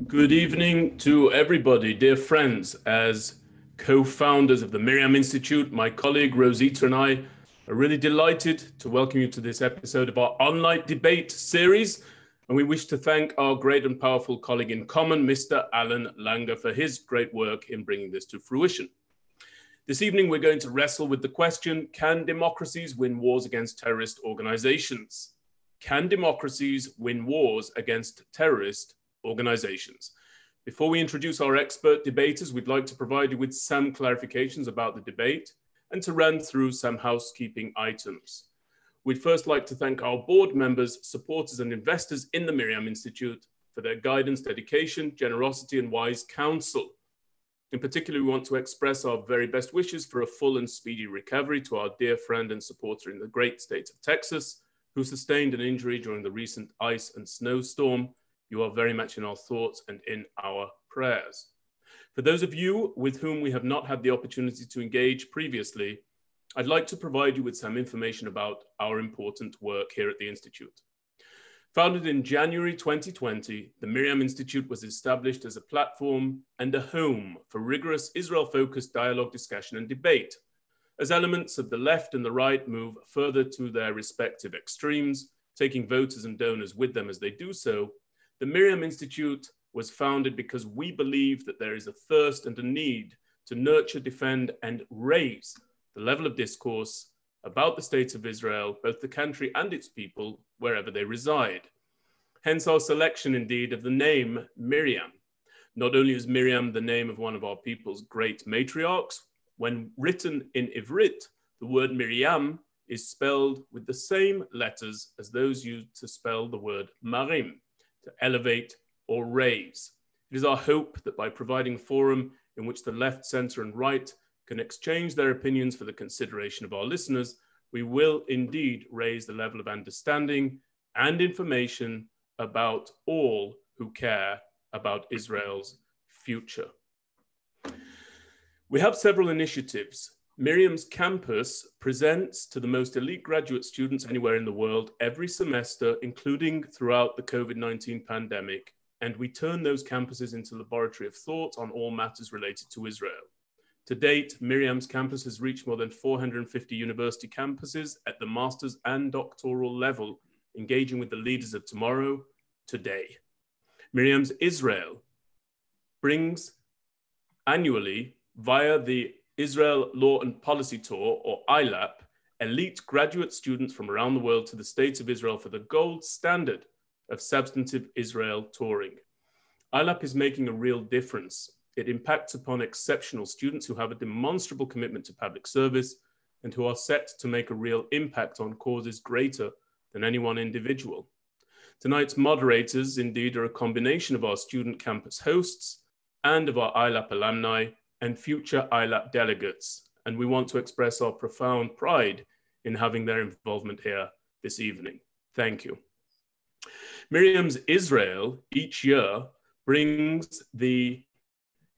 Good evening to everybody, dear friends. As co-founders of the MirYam Institute, my colleague Rosita and I are really delighted to welcome you to this episode of our online debate series. And we wish to thank our great and powerful colleague in common, Mr. Alan Langer, for his great work in bringing this to fruition. This evening, we're going to wrestle with the question, can democracies win wars against terrorist organizations? Can democracies win wars against terrorist organizations? Before we introduce our expert debaters, we'd like to provide you with some clarifications about the debate and to run through some housekeeping items. We'd first like to thank our board members, supporters, and investors in the MirYam Institute for their guidance, dedication, generosity, and wise counsel. In particular, we want to express our very best wishes for a full and speedy recovery to our dear friend and supporter in the great state of Texas, who sustained an injury during the recent ice and snowstorm. You are very much in our thoughts and in our prayers. For those of you with whom we have not had the opportunity to engage previously, I'd like to provide you with some information about our important work here at the Institute. Founded in January 2020, the MirYam Institute was established as a platform and a home for rigorous Israel-focused dialogue, discussion, and debate. As elements of the left and the right move further to their respective extremes, taking voters and donors with them as they do so, the MirYam Institute was founded because we believe that there is a thirst and a need to nurture, defend, and raise the level of discourse about the state of Israel, both the country and its people, wherever they reside. Hence our selection, indeed, of the name MirYam. Not only is MirYam the name of one of our people's great matriarchs, when written in Ivrit, the word MirYam is spelled with the same letters as those used to spell the word Marim, to elevate or raise. It is our hope that by providing a forum in which the left, center, and right can exchange their opinions for the consideration of our listeners, we will indeed raise the level of understanding and information about all who care about Israel's future. We have several initiatives. MirYam's campus presents to the most elite graduate students anywhere in the world every semester, including throughout the COVID-19 pandemic, and we turn those campuses into a laboratory of thought on all matters related to Israel. To date, MirYam's campus has reached more than 450 university campuses at the master's and doctoral level, engaging with the leaders of tomorrow, today. MirYam's Israel brings annually, via the Israel Law and Policy Tour, or ILAP, elite graduate students from around the world to the State of Israel for the gold standard of substantive Israel touring. ILAP is making a real difference. It impacts upon exceptional students who have a demonstrable commitment to public service and who are set to make a real impact on causes greater than any one individual. Tonight's moderators, indeed, are a combination of our student campus hosts and of our ILAP alumni and future ILAP delegates, and we want to express our profound pride in having their involvement here this evening. Thank you. MirYam's Israel each year brings the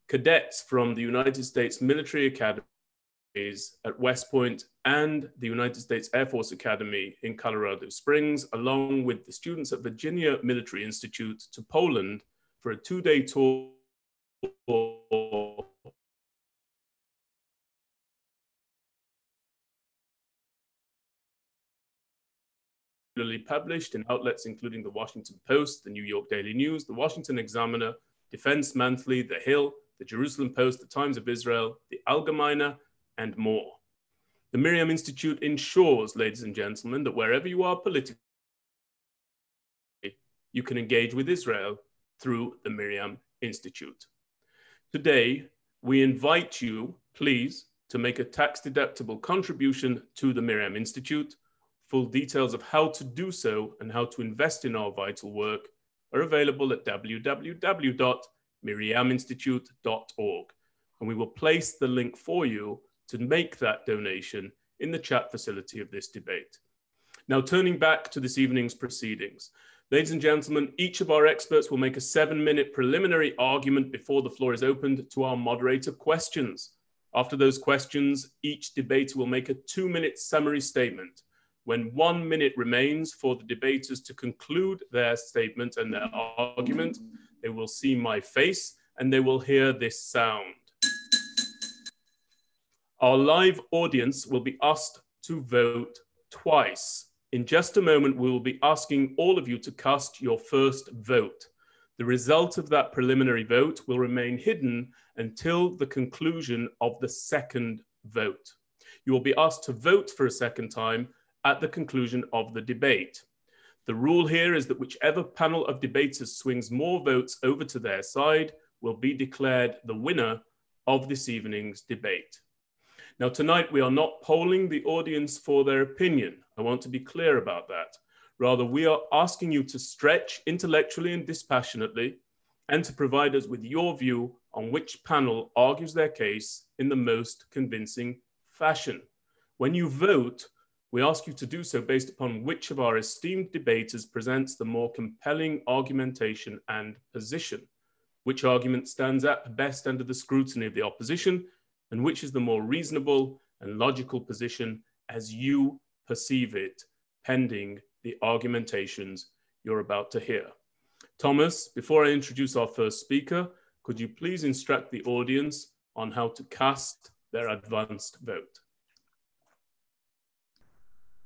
cadets from the United States military academies at West Point and the United States Air Force Academy in Colorado Springs, along with the students at Virginia Military Institute, to Poland for a two-day tour published in outlets including the Washington Post, the New York Daily News, the Washington Examiner, Defense Monthly, The Hill, the Jerusalem Post, the Times of Israel, the Allgemeine, and more. The MirYam Institute ensures, ladies and gentlemen, that wherever you are politically, you can engage with Israel through the MirYam Institute. Today, we invite you, please, to make a tax-deductible contribution to the MirYam Institute. Full details of how to do so and how to invest in our vital work are available at www.miryaminstitute.org. And we will place the link for you to make that donation in the chat facility of this debate. Now, turning back to this evening's proceedings. Ladies and gentlemen, each of our experts will make a 7-minute preliminary argument before the floor is opened to our moderator questions. After those questions, each debater will make a 2-minute summary statement. When 1 minute remains for the debaters to conclude their statement and their argument, they will see my face, and they will hear this sound. Our live audience will be asked to vote twice. In just a moment, we will be asking all of you to cast your first vote. The result of that preliminary vote will remain hidden until the conclusion of the second vote. You will be asked to vote for a second time at the conclusion of the debate. The rule here is that whichever panel of debaters swings more votes over to their side will be declared the winner of this evening's debate. Now, tonight we are not polling the audience for their opinion. I want to be clear about that. Rather, we are asking you to stretch intellectually and dispassionately and to provide us with your view on which panel argues their case in the most convincing fashion. When you vote, we ask you to do so based upon which of our esteemed debaters presents the more compelling argumentation and position, which argument stands out the best under the scrutiny of the opposition, and which is the more reasonable and logical position as you perceive it, pending the argumentations you're about to hear. Thomas, before I introduce our first speaker, could you please instruct the audience on how to cast their advanced vote?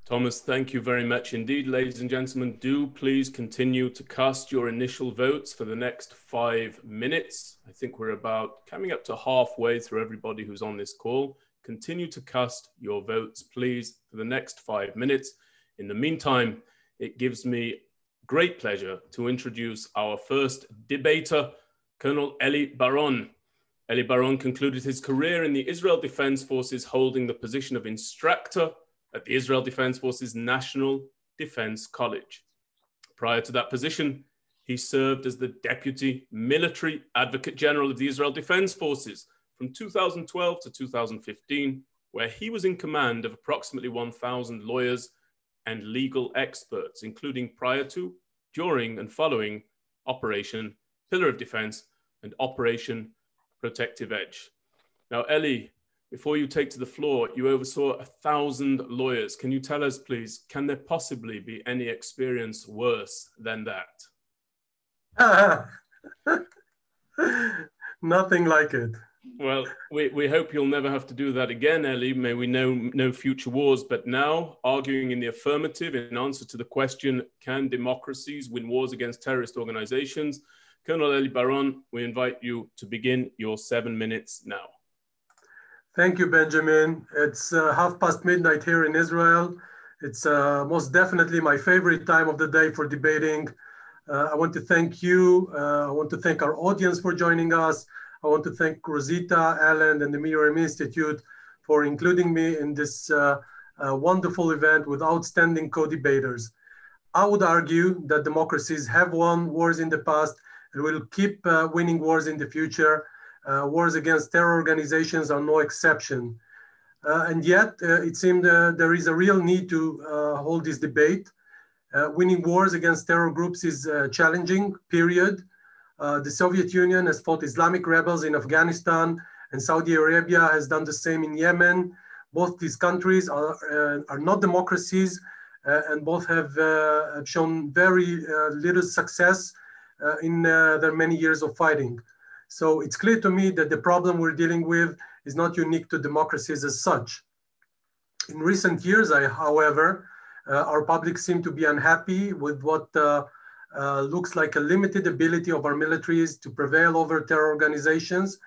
Thomas, thank you very much indeed. Ladies and gentlemen, do please continue to cast your initial votes for the next 5 minutes. I think we're about coming up to halfway through everybody who's on this call. Continue to cast your votes, please, for the next 5 minutes. In the meantime, it gives me great pleasure to introduce our first debater, Colonel Eli Baron. Eli Baron concluded his career in the Israel Defense Forces, holding the position of instructor at the Israel Defense Forces National Defense College. Prior to that position, he served as the Deputy Military Advocate General of the Israel Defense Forces from 2012 to 2015, where he was in command of approximately 1,000 lawyers and legal experts, including prior to, during, and following Operation Pillar of Defense and Operation Protective Edge. Now, Eli, before you take to the floor, you oversaw 1,000 lawyers. Can you tell us, please, can there possibly be any experience worse than that? Nothing like it. Well, we hope you'll never have to do that again, Eli. May we know no future wars. But now, arguing in the affirmative in answer to the question, can democracies win wars against terrorist organizations? Colonel Eli Baron, we invite you to begin your 7 minutes now. Thank you, Benjamin. It's midnight here in Israel. It's most definitely my favorite time of the day for debating. I want to thank you. I want to thank our audience for joining us. I want to thank Rosita, Alan, and the MirYam Institute for including me in this wonderful event with outstanding co-debaters. I would argue that democracies have won wars in the past and will keep winning wars in the future. Wars against terror organizations are no exception. And yet, it seems there is a real need to hold this debate. Winning wars against terror groups is challenging, period. The Soviet Union has fought Islamic rebels in Afghanistan, and Saudi Arabia has done the same in Yemen. Both these countries are not democracies, and both have shown very little success in their many years of fighting. So it's clear to me that the problem we're dealing with is not unique to democracies as such. In recent years, however, our public seem to be unhappy with what looks like a limited ability of our militaries to prevail over terror organizations.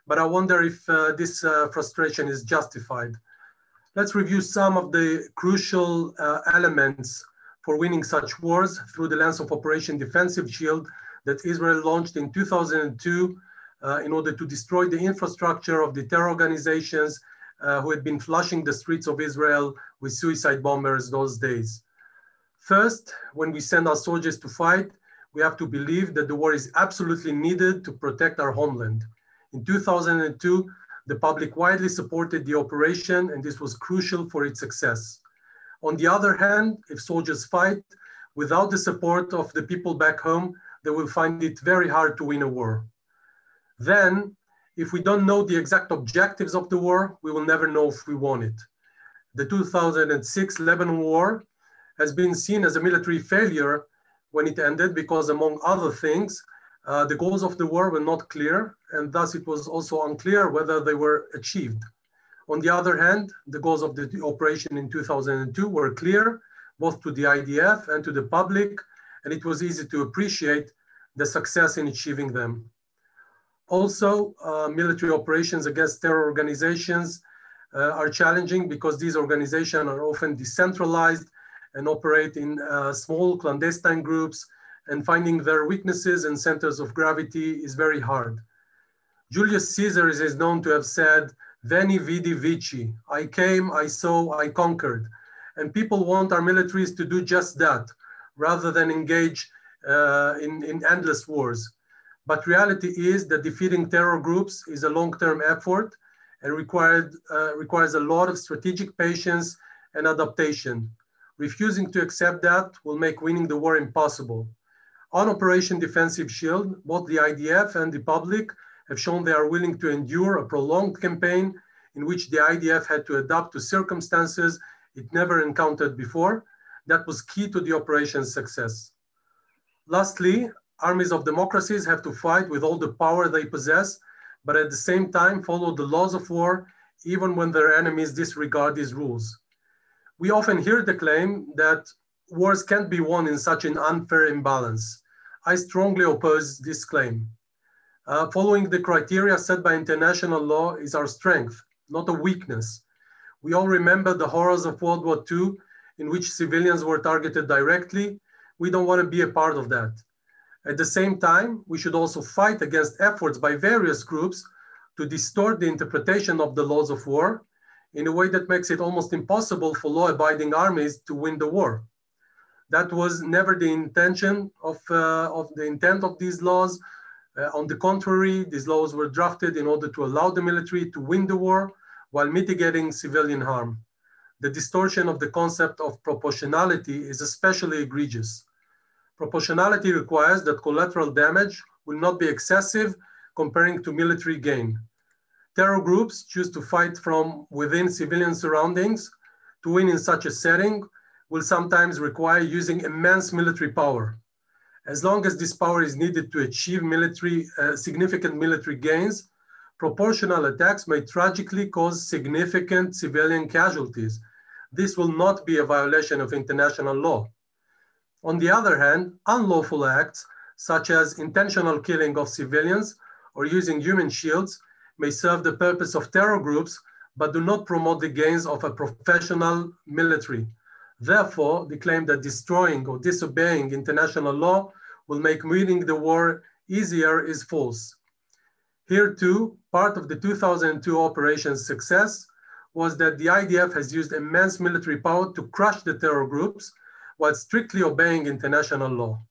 But I wonder if this frustration is justified. Let's review some of the crucial elements for winning such wars through the lens of Operation Defensive Shield that Israel launched in 2002 in order to destroy the infrastructure of the terror organizations who had been flushing the streets of Israel with suicide bombers those days. First, when we send our soldiers to fight, we have to believe that the war is absolutely needed to protect our homeland. In 2002, the public widely supported the operation, and this was crucial for its success. On the other hand, if soldiers fight without the support of the people back home, they will find it very hard to win a war. Then, if we don't know the exact objectives of the war, we will never know if we won it. The 2006 Lebanon War has been seen as a military failure when it ended because, among other things, The goals of the war were not clear, and thus it was also unclear whether they were achieved. On the other hand, the goals of the operation in 2002 were clear, both to the IDF and to the public, and it was easy to appreciate the success in achieving them. Also, military operations against terror organizations are challenging because these organizations are often decentralized and operate in small clandestine groups, and finding their weaknesses and centers of gravity is very hard. Julius Caesar is known to have said, "Veni, vidi, vici," I came, I saw, I conquered. And people want our militaries to do just that, rather than engage in endless wars. But reality is that defeating terror groups is a long-term effort and requires a lot of strategic patience and adaptation. Refusing to accept that will make winning the war impossible. On Operation Defensive Shield, both the IDF and the public have shown they are willing to endure a prolonged campaign in which the IDF had to adapt to circumstances it never encountered before. That was key to the operation's success. Lastly, armies of democracies have to fight with all the power they possess, but at the same time follow the laws of war, even when their enemies disregard these rules. We often hear the claim that wars can't be won in such an unfair imbalance. I strongly oppose this claim. Following the criteria set by international law is our strength, not a weakness. We all remember the horrors of World War II, in which civilians were targeted directly. We don't want to be a part of that. At the same time, we should also fight against efforts by various groups to distort the interpretation of the laws of war in a way that makes it almost impossible for law-abiding armies to win the war. That was never the intention of the intent of these laws. On the contrary, these laws were drafted in order to allow the military to win the war while mitigating civilian harm. The distortion of the concept of proportionality is especially egregious. Proportionality requires that collateral damage will not be excessive comparing to military gain. Terror groups choose to fight from within civilian surroundings. To win in such a setting will sometimes require using immense military power. As long as this power is needed to achieve significant military gains, proportional attacks may tragically cause significant civilian casualties. This will not be a violation of international law. On the other hand, unlawful acts, such as intentional killing of civilians or using human shields, may serve the purpose of terror groups, but do not promote the gains of a professional military. Therefore, the claim that destroying or disobeying international law will make winning the war easier is false. Here too, part of the 2002 operation's success was that the IDF has used immense military power to crush the terror groups while strictly obeying international law.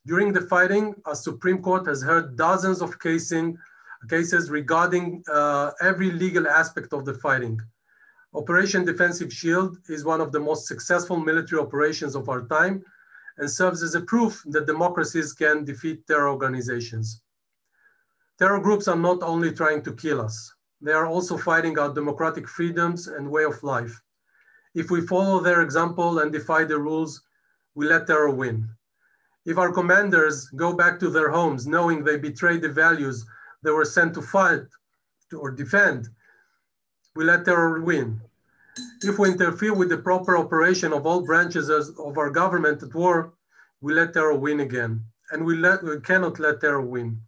During the fighting, our Supreme Court has heard dozens of cases regarding every legal aspect of the fighting. Operation Defensive Shield is one of the most successful military operations of our time and serves as a proof that democracies can defeat terror organizations. Terror groups are not only trying to kill us, they are also fighting our democratic freedoms and way of life. If we follow their example and defy the rules, we let terror win. If our commanders go back to their homes knowing they betrayed the values they were sent to fight or defend, we let terror win. If we interfere with the proper operation of all branches of our government at war, we let terror win again. And we cannot let terror win.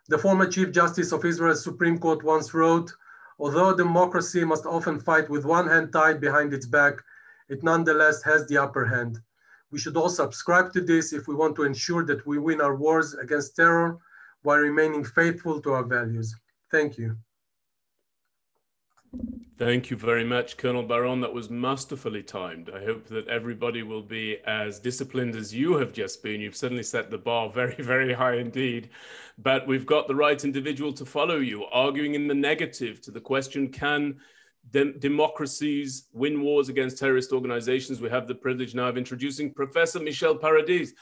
The former Chief Justice of Israel's Supreme Court once wrote, "Although democracy must often fight with one hand tied behind its back, it nonetheless has the upper hand." We should all subscribe to this if we want to ensure that we win our wars against terror while remaining faithful to our values. Thank you. Thank you very much, Colonel Baron. That was masterfully timed. I hope that everybody will be as disciplined as you have just been. You've certainly set the bar very, very high indeed. But we've got the right individual to follow you, arguing in the negative to the question, can democracies win wars against terrorist organizations? We have the privilege now of introducing Professor Michel Paradis.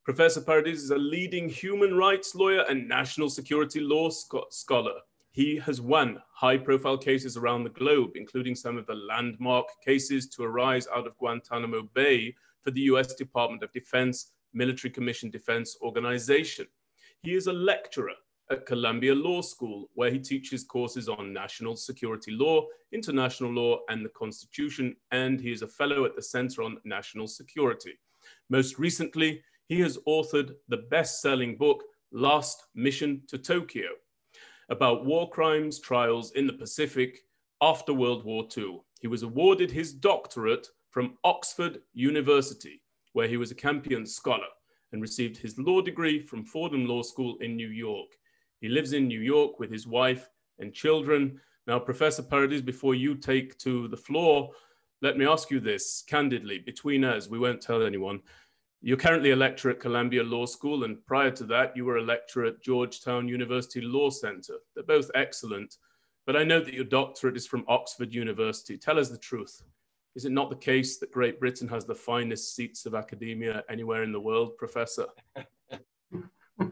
Professor Paradis is a leading human rights lawyer and national security law scholar. He has won high-profile cases around the globe, including some of the landmark cases to arise out of Guantanamo Bay for the US Department of Defense Military Commission Defense Organization. He is a lecturer at Columbia Law School, where he teaches courses on national security law, international law, and the Constitution, and he is a fellow at the Center on National Security. Most recently, he has authored the best-selling book, Last Mission to Tokyo, about war crimes trials in the Pacific after World War II. He was awarded his doctorate from Oxford University, where he was a Kempian scholar, and received his law degree from Fordham Law School in New York. He lives in New York with his wife and children. Now, Professor Paradis, before you take to the floor, let me ask you this candidly, between us, we won't tell anyone. You're currently a lecturer at Columbia Law School, and prior to that, you were a lecturer at Georgetown University Law Center. They're both excellent, but I know that your doctorate is from Oxford University. Tell us the truth. Is it not the case that Great Britain has the finest seats of academia anywhere in the world, Professor?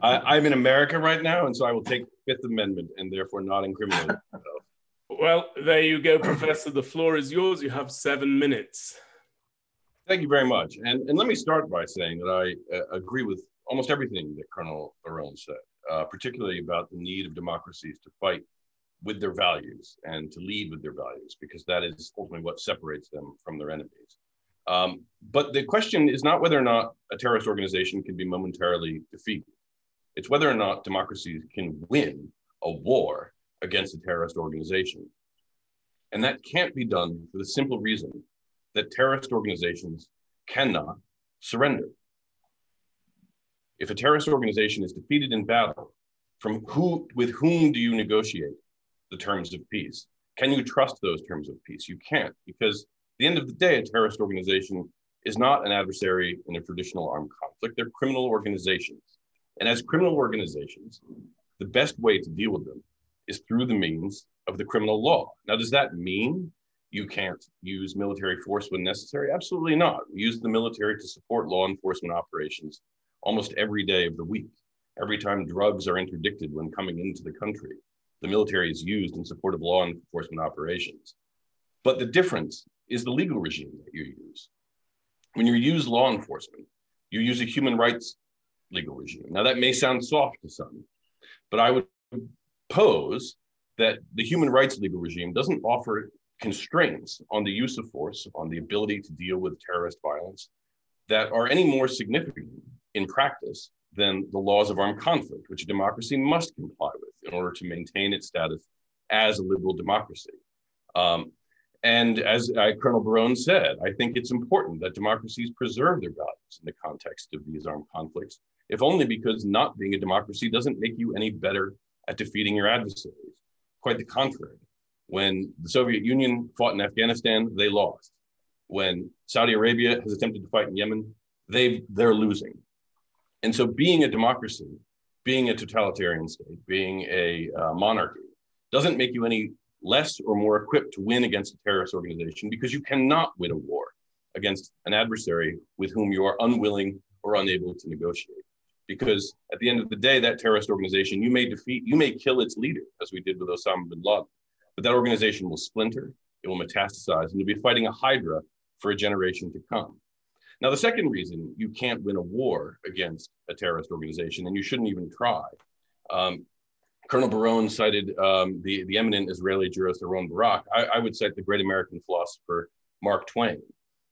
I'm in America right now, and so I will take the Fifth Amendment and therefore not incriminate myself. Well, there you go, Professor. The floor is yours. You have 7 minutes. Thank you very much. And let me start by saying that I agree with almost everything that Colonel Barone said, particularly about the need of democracies to fight with their values and to lead with their values, because that is ultimately what separates them from their enemies. But the question is not whether or not a terrorist organization can be momentarily defeated. It's whether or not democracies can win a war against a terrorist organization. And that can't be done for the simple reason that terrorist organizations cannot surrender. If a terrorist organization is defeated in battle, with whom do you negotiate the terms of peace? Can you trust those terms of peace? You can't, because at the end of the day, a terrorist organization is not an adversary in a traditional armed conflict. They're criminal organizations. And as criminal organizations, the best way to deal with them is through the means of the criminal law. Now, does that mean you can't use military force when necessary? Absolutely not. We use the military to support law enforcement operations almost every day of the week. Every time drugs are interdicted when coming into the country, the military is used in support of law enforcement operations. But the difference is the legal regime that you use. When you use law enforcement, you use a human rights legal regime. Now, that may sound soft to some, but I would pose that the human rights legal regime doesn't offer constraints on the use of force, on the ability to deal with terrorist violence that are any more significant in practice than the laws of armed conflict, which a democracy must comply with in order to maintain its status as a liberal democracy. And as Colonel Barone said, I think it's important that democracies preserve their values in the context of these armed conflicts, if only because not being a democracy doesn't make you any better at defeating your adversaries. Quite the contrary. When the Soviet Union fought in Afghanistan, they lost. When Saudi Arabia has attempted to fight in Yemen, they're losing. And so being a democracy, being a totalitarian state, being a monarchy, doesn't make you any less or more equipped to win against a terrorist organization, because you cannot win a war against an adversary with whom you are unwilling or unable to negotiate. Because at the end of the day, that terrorist organization, you may kill its leader, as we did with Osama bin Laden, but that organization will splinter, it will metastasize, and you'll be fighting a hydra for a generation to come. Now, the second reason you can't win a war against a terrorist organization, and you shouldn't even try, Colonel Barone cited the eminent Israeli jurist Aaron Barak. I would cite the great American philosopher Mark Twain,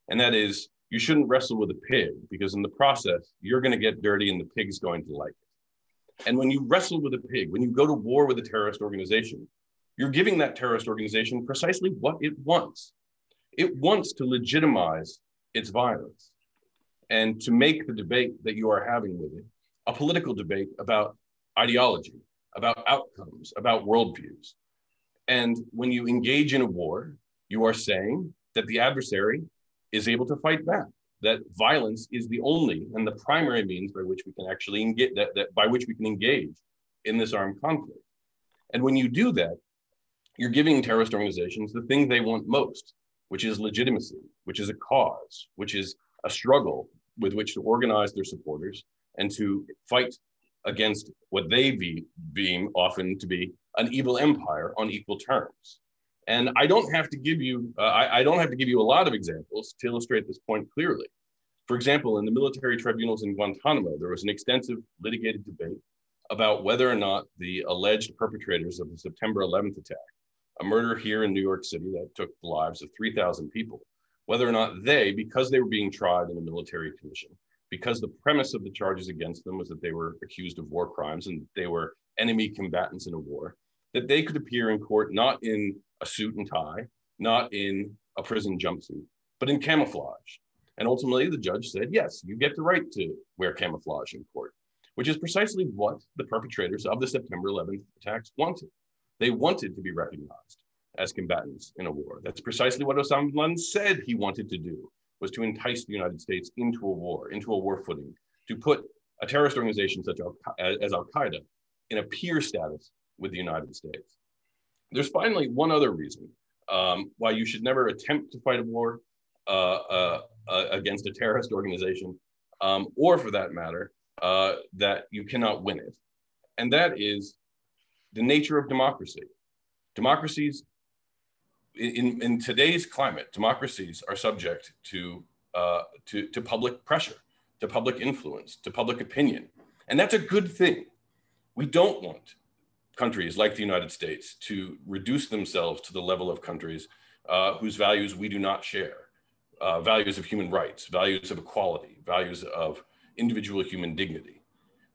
and that is, you shouldn't wrestle with a pig, because in the process, you're going to get dirty and the pig's going to like it. And when you wrestle with a pig, when you go to war with a terrorist organization, you're giving that terrorist organization precisely what it wants. It wants to legitimize its violence and to make the debate that you are having with it a political debate about ideology, about outcomes, about worldviews. And when you engage in a war, you are saying that the adversary is able to fight back, that violence is the only and the primary means by which we can actually engage in this armed conflict. And when you do that, you're giving terrorist organizations the thing they want most, which is legitimacy, which is a cause, which is a struggle with which to organize their supporters and to fight against what they deem often to be an evil empire on equal terms. And I don't have to give you, I don't have to give you a lot of examples to illustrate this point clearly. For example, in the military tribunals in Guantanamo, there was an extensive litigated debate about whether or not the alleged perpetrators of the September 11th attack, a murder here in New York City that took the lives of 3,000 people, whether or not they, because they were being tried in a military commission, because the premise of the charges against them was that they were accused of war crimes and they were enemy combatants in a war, that they could appear in court not in a suit and tie, not in a prison jumpsuit, but in camouflage. And ultimately, the judge said, yes, you get the right to wear camouflage in court, which is precisely what the perpetrators of the September 11th attacks wanted. They wanted to be recognized as combatants in a war. That's precisely what Osama bin Laden said he wanted to do, was to entice the United States into a war footing, to put a terrorist organization such as Al-Qaeda in a peer status with the United States. There's finally one other reason why you should never attempt to fight a war against a terrorist organization, or for that matter, that you cannot win it. And that is the nature of democracy. Democracies, in today's climate, democracies are subject to public pressure, to public influence, to public opinion. And that's a good thing. We don't want countries like the United States to reduce themselves to the level of countries whose values we do not share. Values of human rights, values of equality, values of individual human dignity.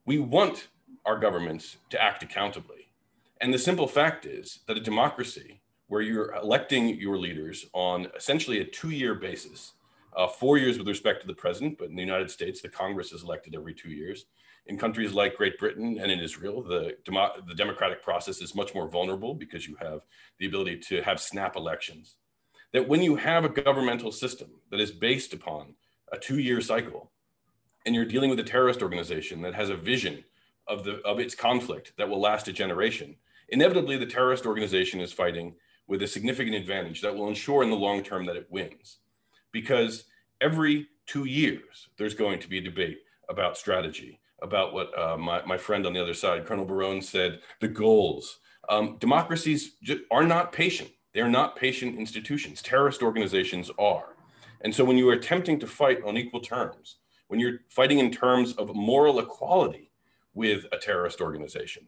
We want our governments to act accountably. And the simple fact is that a democracy where you're electing your leaders on essentially a 2-year basis, 4 years with respect to the president, but in the United States, the Congress is elected every 2 years. In countries like Great Britain and in Israel, the democratic process is much more vulnerable because you have the ability to have snap elections. That when you have a governmental system that is based upon a 2-year cycle, and you're dealing with a terrorist organization that has a vision of its conflict that will last a generation, inevitably the terrorist organization is fighting with a significant advantage that will ensure in the long term that it wins. Because every 2 years, there's going to be a debate about strategy, about what my friend on the other side, Colonel Barone, said, the goals. Democracies are not patient. They're not patient institutions. Terrorist organizations are. And so when you are attempting to fight on equal terms, when you're fighting in terms of moral equality with a terrorist organization,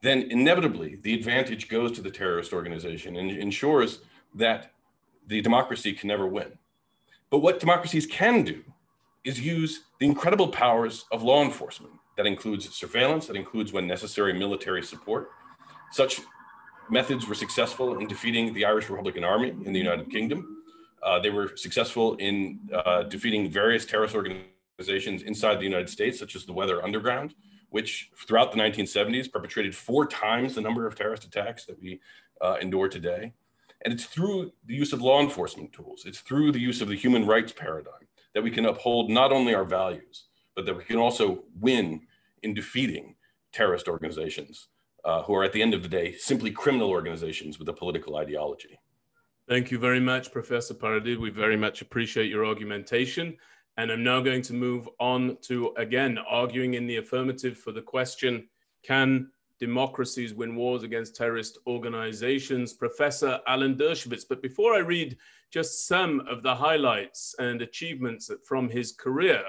then inevitably the advantage goes to the terrorist organization and ensures that the democracy can never win. But what democracies can do is use the incredible powers of law enforcement. That includes surveillance, that includes when necessary military support. Such methods were successful in defeating the Irish Republican Army in the United Kingdom. They were successful in defeating various terrorist organizations inside the United States, such as the Weather Underground, which throughout the 1970s perpetrated 4 times the number of terrorist attacks that we endure today. And it's through the use of law enforcement tools, it's through the use of the human rights paradigm that we can uphold not only our values, but that we can also win in defeating terrorist organizations who are at the end of the day simply criminal organizations with a political ideology. Thank you very much, Professor Paradis. We very much appreciate your argumentation. And I'm now going to move on to, again, arguing in the affirmative for the question, can democracies win wars against terrorist organizations? Professor Alan Dershowitz. But before I read just some of the highlights and achievements from his career,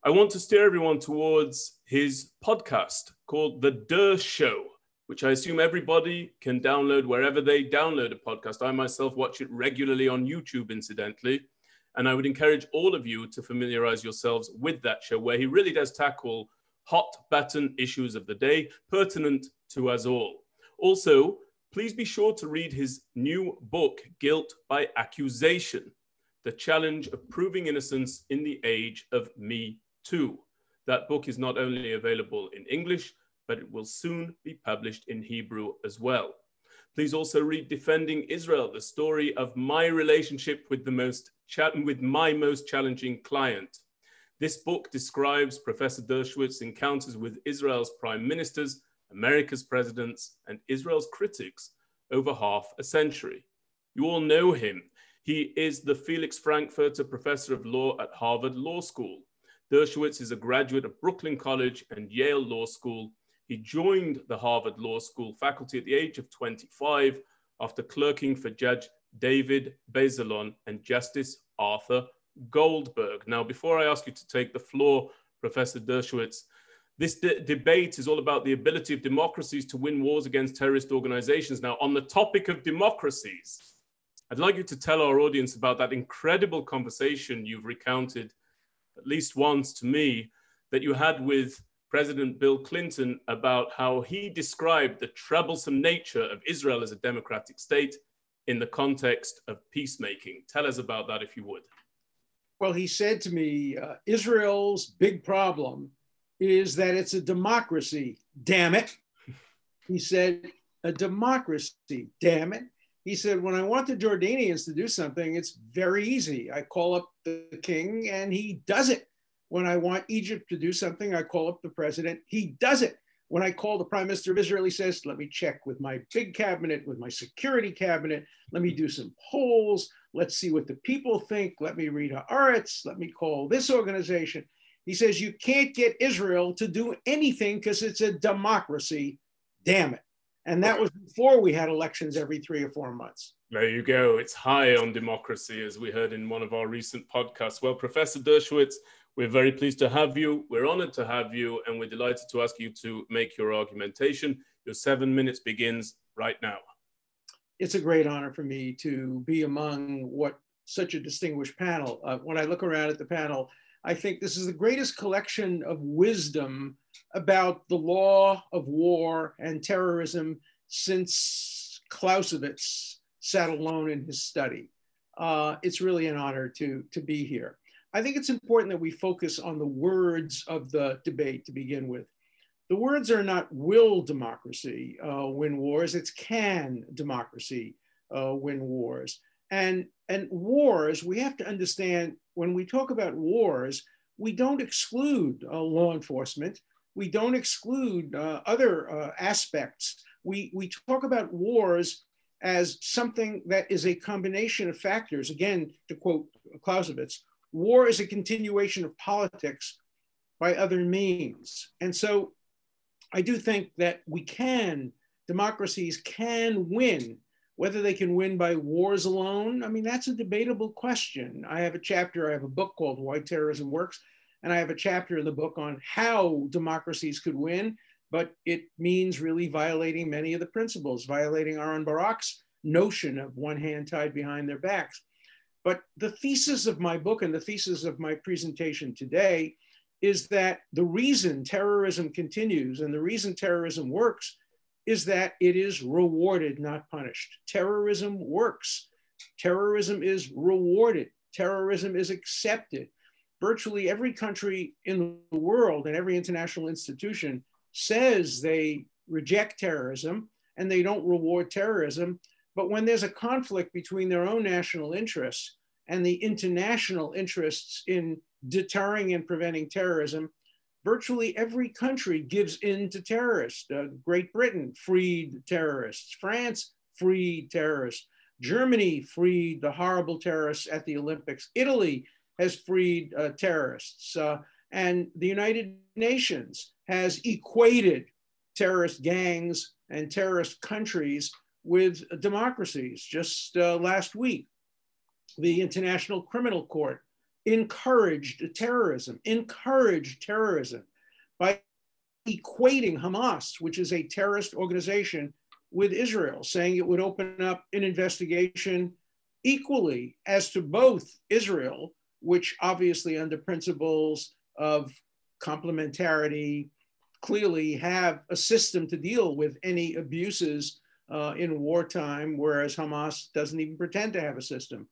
I want to steer everyone towards his podcast called The Dersh Show, which I assume everybody can download wherever they download a podcast. I myself watch it regularly on YouTube, incidentally. And I would encourage all of you to familiarize yourselves with that show, where he really does tackle hot button issues of the day, pertinent to us all. Also, please be sure to read his new book, Guilt by Accusation, The Challenge of Proving Innocence in the Age of Me Too. That book is not only available in English, but it will soon be published in Hebrew as well. Please also read Defending Israel, the story of my relationship with my most challenging client. This book describes Professor Dershowitz's encounters with Israel's prime ministers, America's presidents, and Israel's critics over half a century. You all know him. He is the Felix Frankfurter Professor of Law at Harvard Law School. Dershowitz is a graduate of Brooklyn College and Yale Law School. He joined the Harvard Law School faculty at the age of 25 after clerking for Judge David Bezalon and Justice Arthur Goldberg. Now, before I ask you to take the floor, Professor Dershowitz, This debate is all about the ability of democracies to win wars against terrorist organizations. Now, on the topic of democracies, I'd like you to tell our audience about that incredible conversation you've recounted at least once to me that you had with President Bill Clinton about how he described the troublesome nature of Israel as a democratic state in the context of peacemaking. Tell us about that, if you would. Well, he said to me, Israel's big problem is that it's a democracy, damn it. He said, a democracy, damn it. He said, when I want the Jordanians to do something, it's very easy. I call up the king and he does it. When I want Egypt to do something, I call up the president, he does it. When I call the prime minister of Israel, he says, let me check with my big cabinet, with my security cabinet. Let me do some polls. Let's see what the people think. Let me read Haaretz. Let me call this organization. He says, you can't get Israel to do anything because it's a democracy, damn it. And that was before we had elections every 3 or 4 months. There you go. It's high on democracy, as we heard in one of our recent podcasts. Well, Professor Dershowitz, we're very pleased to have you. We're honored to have you, and we're delighted to ask you to make your argumentation. Your 7 minutes begins right now. It's a great honor for me to be among such a distinguished panel. When I look around at the panel, I think this is the greatest collection of wisdom about the law of war and terrorism since Clausewitz sat alone in his study. It's really an honor to be here. I think it's important that we focus on the words of the debate to begin with. The words are not will democracy win wars, it's can democracy win wars. And wars, we have to understand when we talk about wars, we don't exclude law enforcement. We don't exclude other aspects. We talk about wars as something that is a combination of factors. Again, to quote Clausewitz, war is a continuation of politics by other means. And so I do think that democracies can win. Whether they can win by wars alone, I mean, that's a debatable question. I have a book called Why Terrorism Works, and I have a chapter in the book on how democracies could win, but it means really violating many of the principles, violating Aaron Barak's notion of one hand tied behind their backs. But the thesis of my book and the thesis of my presentation today is that the reason terrorism continues and the reason terrorism works is that it is rewarded, not punished. Terrorism works. Terrorism is rewarded. Terrorism is accepted. Virtually every country in the world and every international institution says they reject terrorism and they don't reward terrorism. But when there's a conflict between their own national interests and the international interests in deterring and preventing terrorism, virtually every country gives in to terrorists. Great Britain freed terrorists. France freed terrorists. Germany freed the horrible terrorists at the Olympics. Italy has freed terrorists. And the United Nations has equated terrorist gangs and terrorist countries with democracies. Just last week, the International Criminal Court encouraged terrorism by equating Hamas, which is a terrorist organization, with Israel, saying it would open up an investigation equally as to both Israel, which obviously under principles of complementarity clearly have a system to deal with any abuses in wartime, whereas Hamas doesn't even pretend to have a system.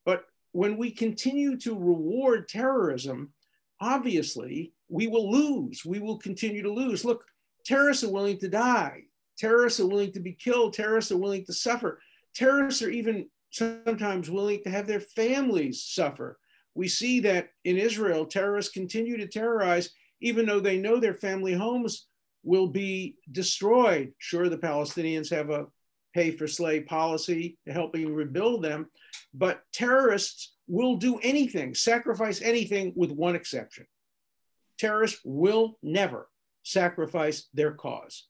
But when we continue to reward terrorism, obviously we will lose. We will continue to lose. Look, terrorists are willing to die. Terrorists are willing to be killed. Terrorists are willing to suffer. Terrorists are even sometimes willing to have their families suffer. We see that in Israel, terrorists continue to terrorize, even though they know their family homes will be destroyed. Sure, the Palestinians have a pay-for-slay policy helping rebuild them, but terrorists will do anything, sacrifice anything with one exception. Terrorists will never sacrifice their cause.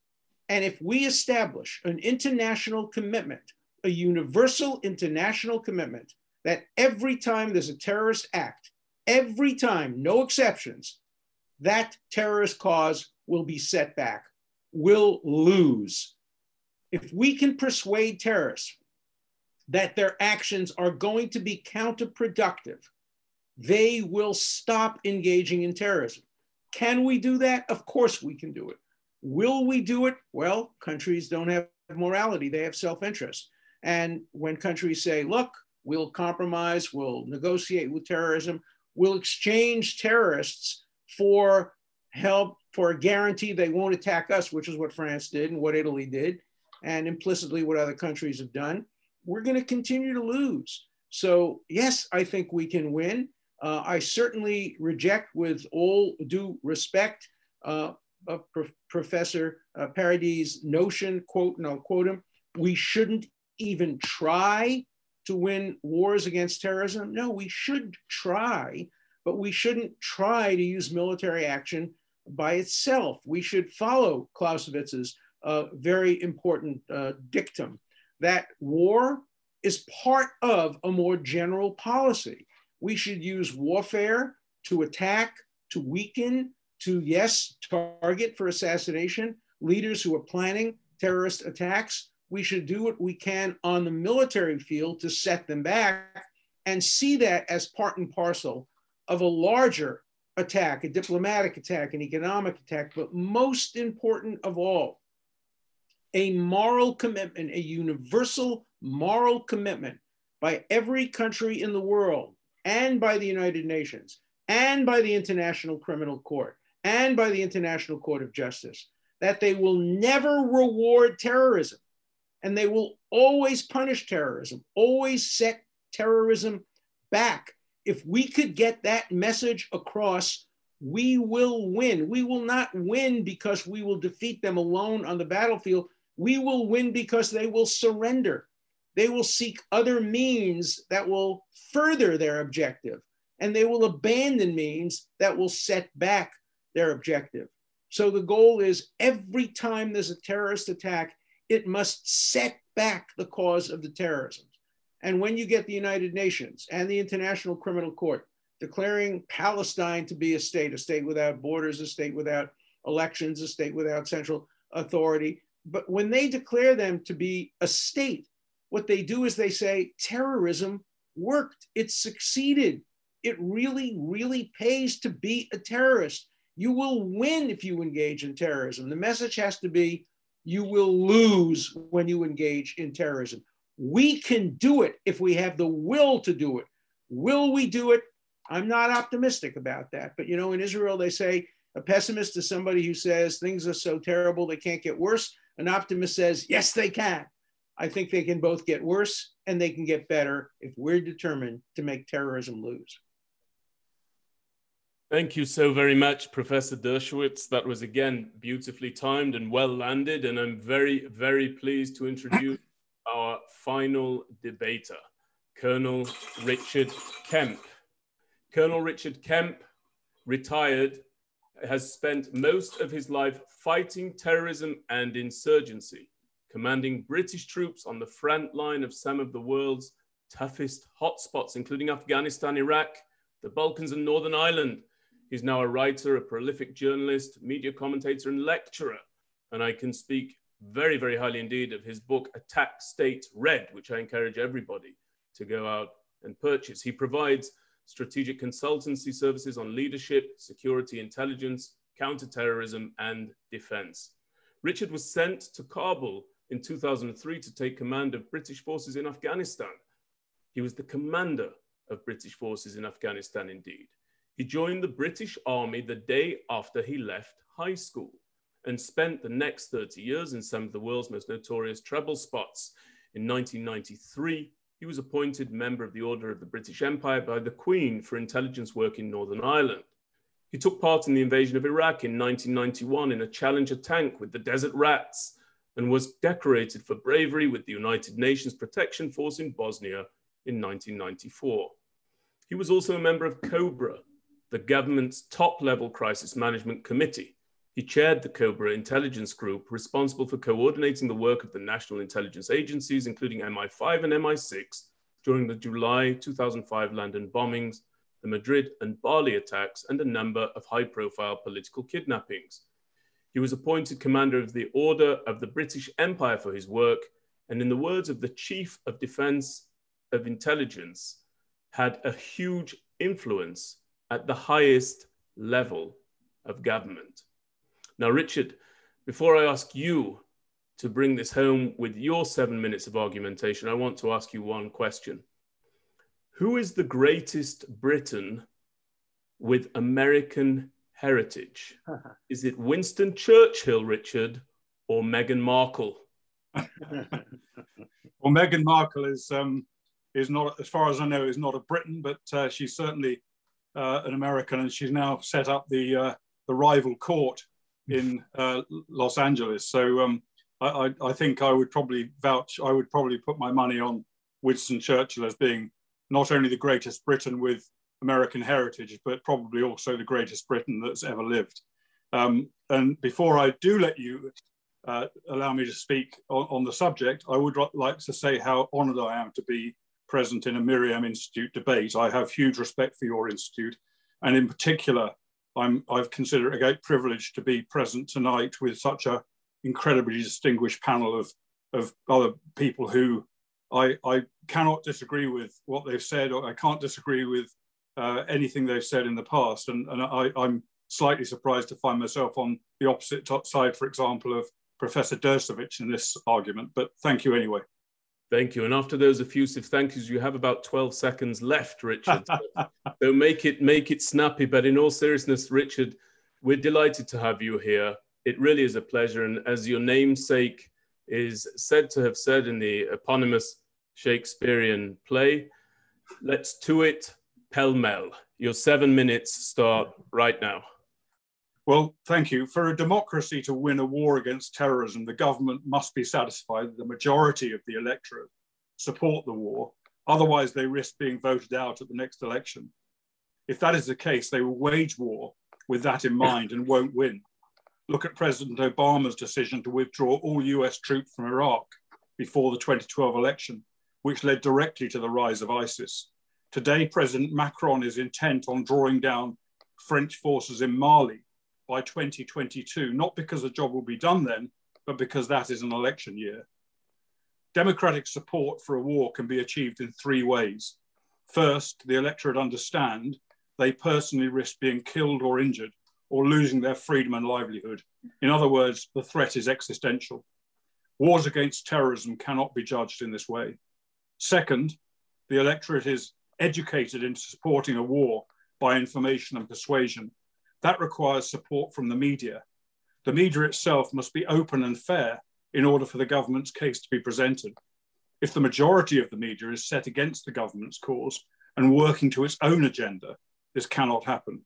And if we establish an international commitment, a universal international commitment, that every time there's a terrorist act, every time, no exceptions, that terrorist cause will be set back, will lose. If we can persuade terrorists that their actions are going to be counterproductive, they will stop engaging in terrorism. Can we do that? Of course we can do it. Will we do it? Well, countries don't have morality, they have self-interest. And when countries say, look, we'll compromise, we'll negotiate with terrorism, we'll exchange terrorists for help, for a guarantee they won't attack us, which is what France did and what Italy did, and implicitly what other countries have done, we're going to continue to lose. So yes, I think we can win. I certainly reject, with all due respect, Professor Paradis' notion, quote, and I'll quote him, we shouldn't even try to win wars against terrorism. No, we should try, but we shouldn't try to use military action by itself. We should follow Clausewitz's very important dictum that war is part of a more general policy. We should use warfare to attack, to weaken, to, yes, target for assassination leaders who are planning terrorist attacks. We should do what we can on the military field to set them back, and see that as part and parcel of a larger attack, a diplomatic attack, an economic attack, but most important of all, a moral commitment, a universal moral commitment by every country in the world, and by the United Nations, and by the International Criminal Court, and by the International Court of Justice, that they will never reward terrorism, and they will always punish terrorism, always set terrorism back. If we could get that message across, we will win. We will not win because we will defeat them alone on the battlefield. We will win because they will surrender. They will seek other means that will further their objective, and they will abandon means that will set back their objective. So the goal is, every time there's a terrorist attack, it must set back the cause of the terrorism. And when you get the United Nations and the International Criminal Court declaring Palestine to be a state without borders, a state without elections, a state without central authority, but when they declare them to be a state, what they do is they say, terrorism worked, it succeeded. It really, really pays to be a terrorist. You will win if you engage in terrorism. The message has to be, you will lose when you engage in terrorism. We can do it if we have the will to do it. Will we do it? I'm not optimistic about that. But you know, in Israel, they say a pessimist is somebody who says things are so terrible they can't get worse. An optimist says, yes, they can. I think they can both get worse and they can get better if we're determined to make terrorism lose. Thank you so very much, Professor Dershowitz. That was, again, beautifully timed and well landed. And I'm very, very pleased to introduce our final debater, Colonel Richard Kemp. Colonel Richard Kemp, retired, has spent most of his life fighting terrorism and insurgency, commanding British troops on the front line of some of the world's toughest hotspots, including Afghanistan, Iraq, the Balkans, and Northern Ireland. He's now a writer, a prolific journalist, media commentator, and lecturer. And I can speak very, very highly indeed of his book, Attack State Red, which I encourage everybody to go out and purchase. He provides strategic consultancy services on leadership, security, intelligence, counterterrorism, and defense. Richard was sent to Kabul in 2003 to take command of British forces in Afghanistan. He was the commander of British forces in Afghanistan, indeed. He joined the British Army the day after he left high school and spent the next 30 years in some of the world's most notorious trouble spots. In 1993, he was appointed member of the Order of the British Empire by the Queen for intelligence work in Northern Ireland. He took part in the invasion of Iraq in 1991 in a Challenger tank with the Desert Rats, and was decorated for bravery with the United Nations Protection Force in Bosnia in 1994. He was also a member of COBRA, the government's top-level crisis management committee. He chaired the COBRA intelligence group responsible for coordinating the work of the national intelligence agencies, including MI5 and MI6, during the July 2005 London bombings, the Madrid and Bali attacks, and a number of high-profile political kidnappings. He was appointed commander of the Order of the British Empire for his work, and in the words of the Chief of Defense of Intelligence, had a huge influence at the highest level of government. Now, Richard, before I ask you to bring this home with your 7 minutes of argumentation, I want to ask you one question. Who is the greatest Briton with American heritage? Is it Winston Churchill, Richard, or Meghan Markle? Well, Meghan Markle is not, as far as I know, is not a Briton, but she's certainly an American, and she's now set up the rival court in Los Angeles. So I think I would probably put my money on Winston Churchill as being not only the greatest Briton with American heritage, but probably also the greatest Briton that's ever lived. And before I do let you allow me to speak on the subject, I would like to say how honored I am to be present in a MirYam Institute debate. I have huge respect for your institute, and in particular, I've considered it a great privilege to be present tonight with such an incredibly distinguished panel of other people who I cannot disagree with what they've said, or I can't disagree with anything they've said in the past. And I'm slightly surprised to find myself on the opposite side, for example, of Professor Dershowitz in this argument, but thank you anyway. Thank you. And after those effusive thank yous, you have about 12 seconds left, Richard. So make it snappy. But in all seriousness, Richard, we're delighted to have you here. It really is a pleasure. And as your namesake is said to have said in the eponymous Shakespearean play, let's to it pell-mell. Your 7 minutes start right now. Well, thank you. For a democracy to win a war against terrorism, the government must be satisfied that the majority of the electorate support the war. Otherwise, they risk being voted out at the next election. If that is the case, they will wage war with that in mind and won't win. Look at President Obama's decision to withdraw all US troops from Iraq before the 2012 election, which led directly to the rise of ISIS. Today, President Macron is intent on drawing down French forces in Mali by 2022, not because the job will be done then, but because that is an election year. Democratic support for a war can be achieved in 3 ways. First, the electorate understand they personally risk being killed or injured or losing their freedom and livelihood. In other words, the threat is existential. Wars against terrorism cannot be judged in this way. Second, the electorate is educated into supporting a war by information and persuasion. That requires support from the media. The media itself must be open and fair in order for the government's case to be presented. If the majority of the media is set against the government's cause and working to its own agenda, this cannot happen.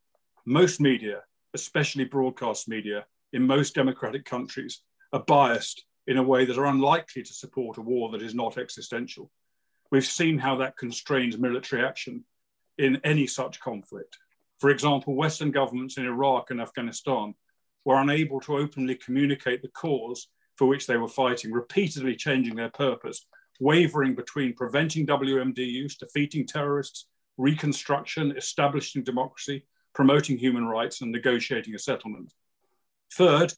Most media, especially broadcast media, in most democratic countries are biased in a way that are unlikely to support a war that is not existential. We've seen how that constrains military action in any such conflict. For example, Western governments in Iraq and Afghanistan were unable to openly communicate the cause for which they were fighting, repeatedly changing their purpose, wavering between preventing WMD use, defeating terrorists, reconstruction, establishing democracy, promoting human rights, and negotiating a settlement. Third,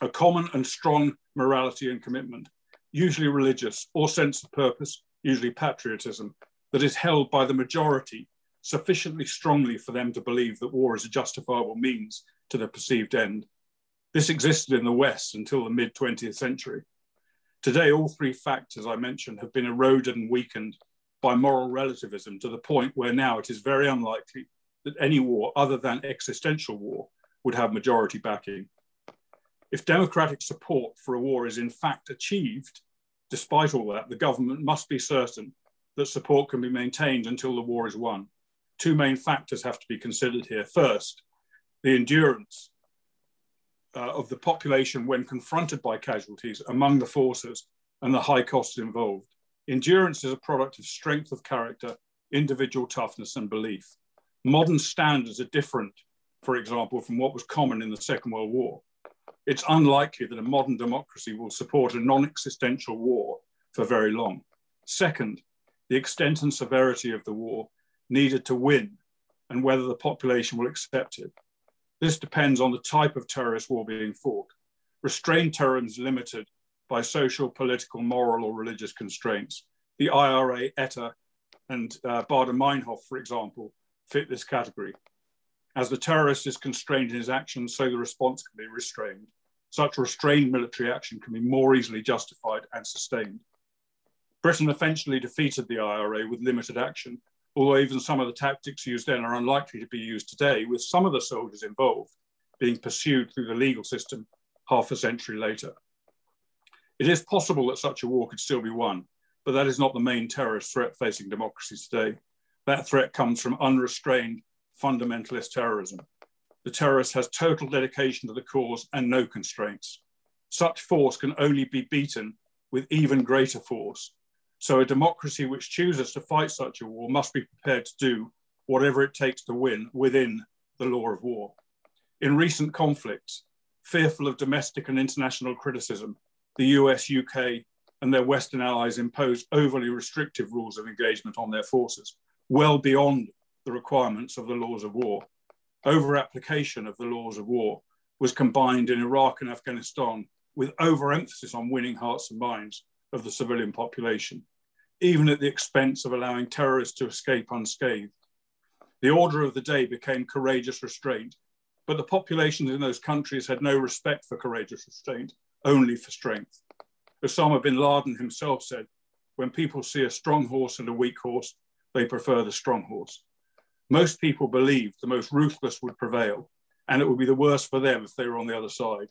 a common and strong morality and commitment, usually religious or sense of purpose, usually patriotism, that is held by the majority sufficiently strongly for them to believe that war is a justifiable means to the perceived end. This existed in the West until the mid-20th century. Today, all 3 factors I mentioned have been eroded and weakened by moral relativism to the point where now it is very unlikely that any war other than existential war would have majority backing. If democratic support for a war is in fact achieved, despite all that, the government must be certain that support can be maintained until the war is won. 2 main factors have to be considered here. First, the endurance of the population when confronted by casualties among the forces and the high costs involved. Endurance is a product of strength of character, individual toughness and belief. Modern standards are different, for example, from what was common in the Second World War. It's unlikely that a modern democracy will support a non-existential war for very long. Second, the extent and severity of the war needed to win and whether the population will accept it. This depends on the type of terrorist war being fought. Restrained terrorism is limited by social, political, moral, or religious constraints. The IRA, ETA, and Baader-Meinhof, for example, fit this category. As the terrorist is constrained in his actions, so the response can be restrained. Such restrained military action can be more easily justified and sustained. Britain eventually defeated the IRA with limited action, although even some of the tactics used then are unlikely to be used today, with some of the soldiers involved being pursued through the legal system half a century later. It is possible that such a war could still be won, but that is not the main terrorist threat facing democracies today. That threat comes from unrestrained fundamentalist terrorism. The terrorist has total dedication to the cause and no constraints. Such force can only be beaten with even greater force. So a democracy which chooses to fight such a war must be prepared to do whatever it takes to win within the law of war. In recent conflicts, fearful of domestic and international criticism, the US, UK, and their Western allies imposed overly restrictive rules of engagement on their forces, well beyond the requirements of the laws of war. Over-application of the laws of war was combined in Iraq and Afghanistan with overemphasis on winning hearts and minds of the civilian population, even at the expense of allowing terrorists to escape unscathed. The order of the day became courageous restraint, but the populations in those countries had no respect for courageous restraint, only for strength. Osama bin Laden himself said, when people see a strong horse and a weak horse, they prefer the strong horse. Most people believed the most ruthless would prevail, and it would be the worse for them if they were on the other side.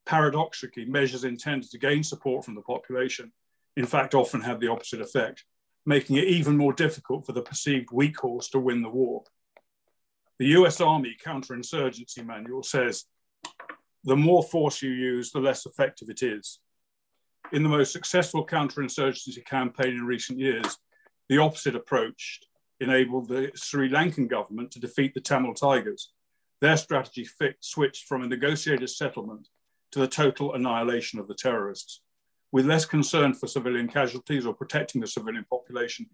Paradoxically, measures intended to gain support from the population, in fact, often have the opposite effect, making it even more difficult for the perceived weak horse to win the war. The US Army counterinsurgency manual says, the more force you use, the less effective it is. In the most successful counterinsurgency campaign in recent years, the opposite approach enabled the Sri Lankan government to defeat the Tamil Tigers. Their strategy switched from a negotiated settlement to the total annihilation of the terrorists. With less concern for civilian casualties or protecting the civilian population,